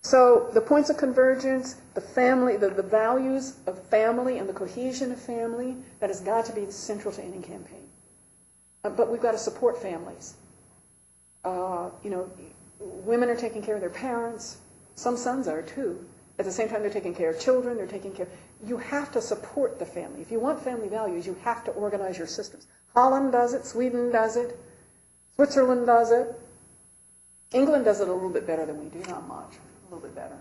S3: So the points of convergence, the family, the values of family and the cohesion of family, that has got to be central to any campaign. But we've got to support families. Women are taking care of their parents. Some sons are too. At the same time, they're taking care of children. They're taking care. You have to support the family. If you want family values, you have to organize your systems. Holland does it. Sweden does it. Switzerland does it. England does it a little bit better than we do. Not much. A little bit better.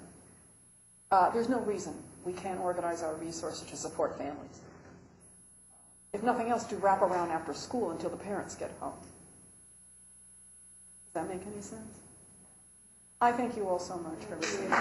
S3: There's no reason we can't organize our resources to support families. If nothing else, do wrap around after school until the parents get home. Does that make any sense? I thank you all so much for listening.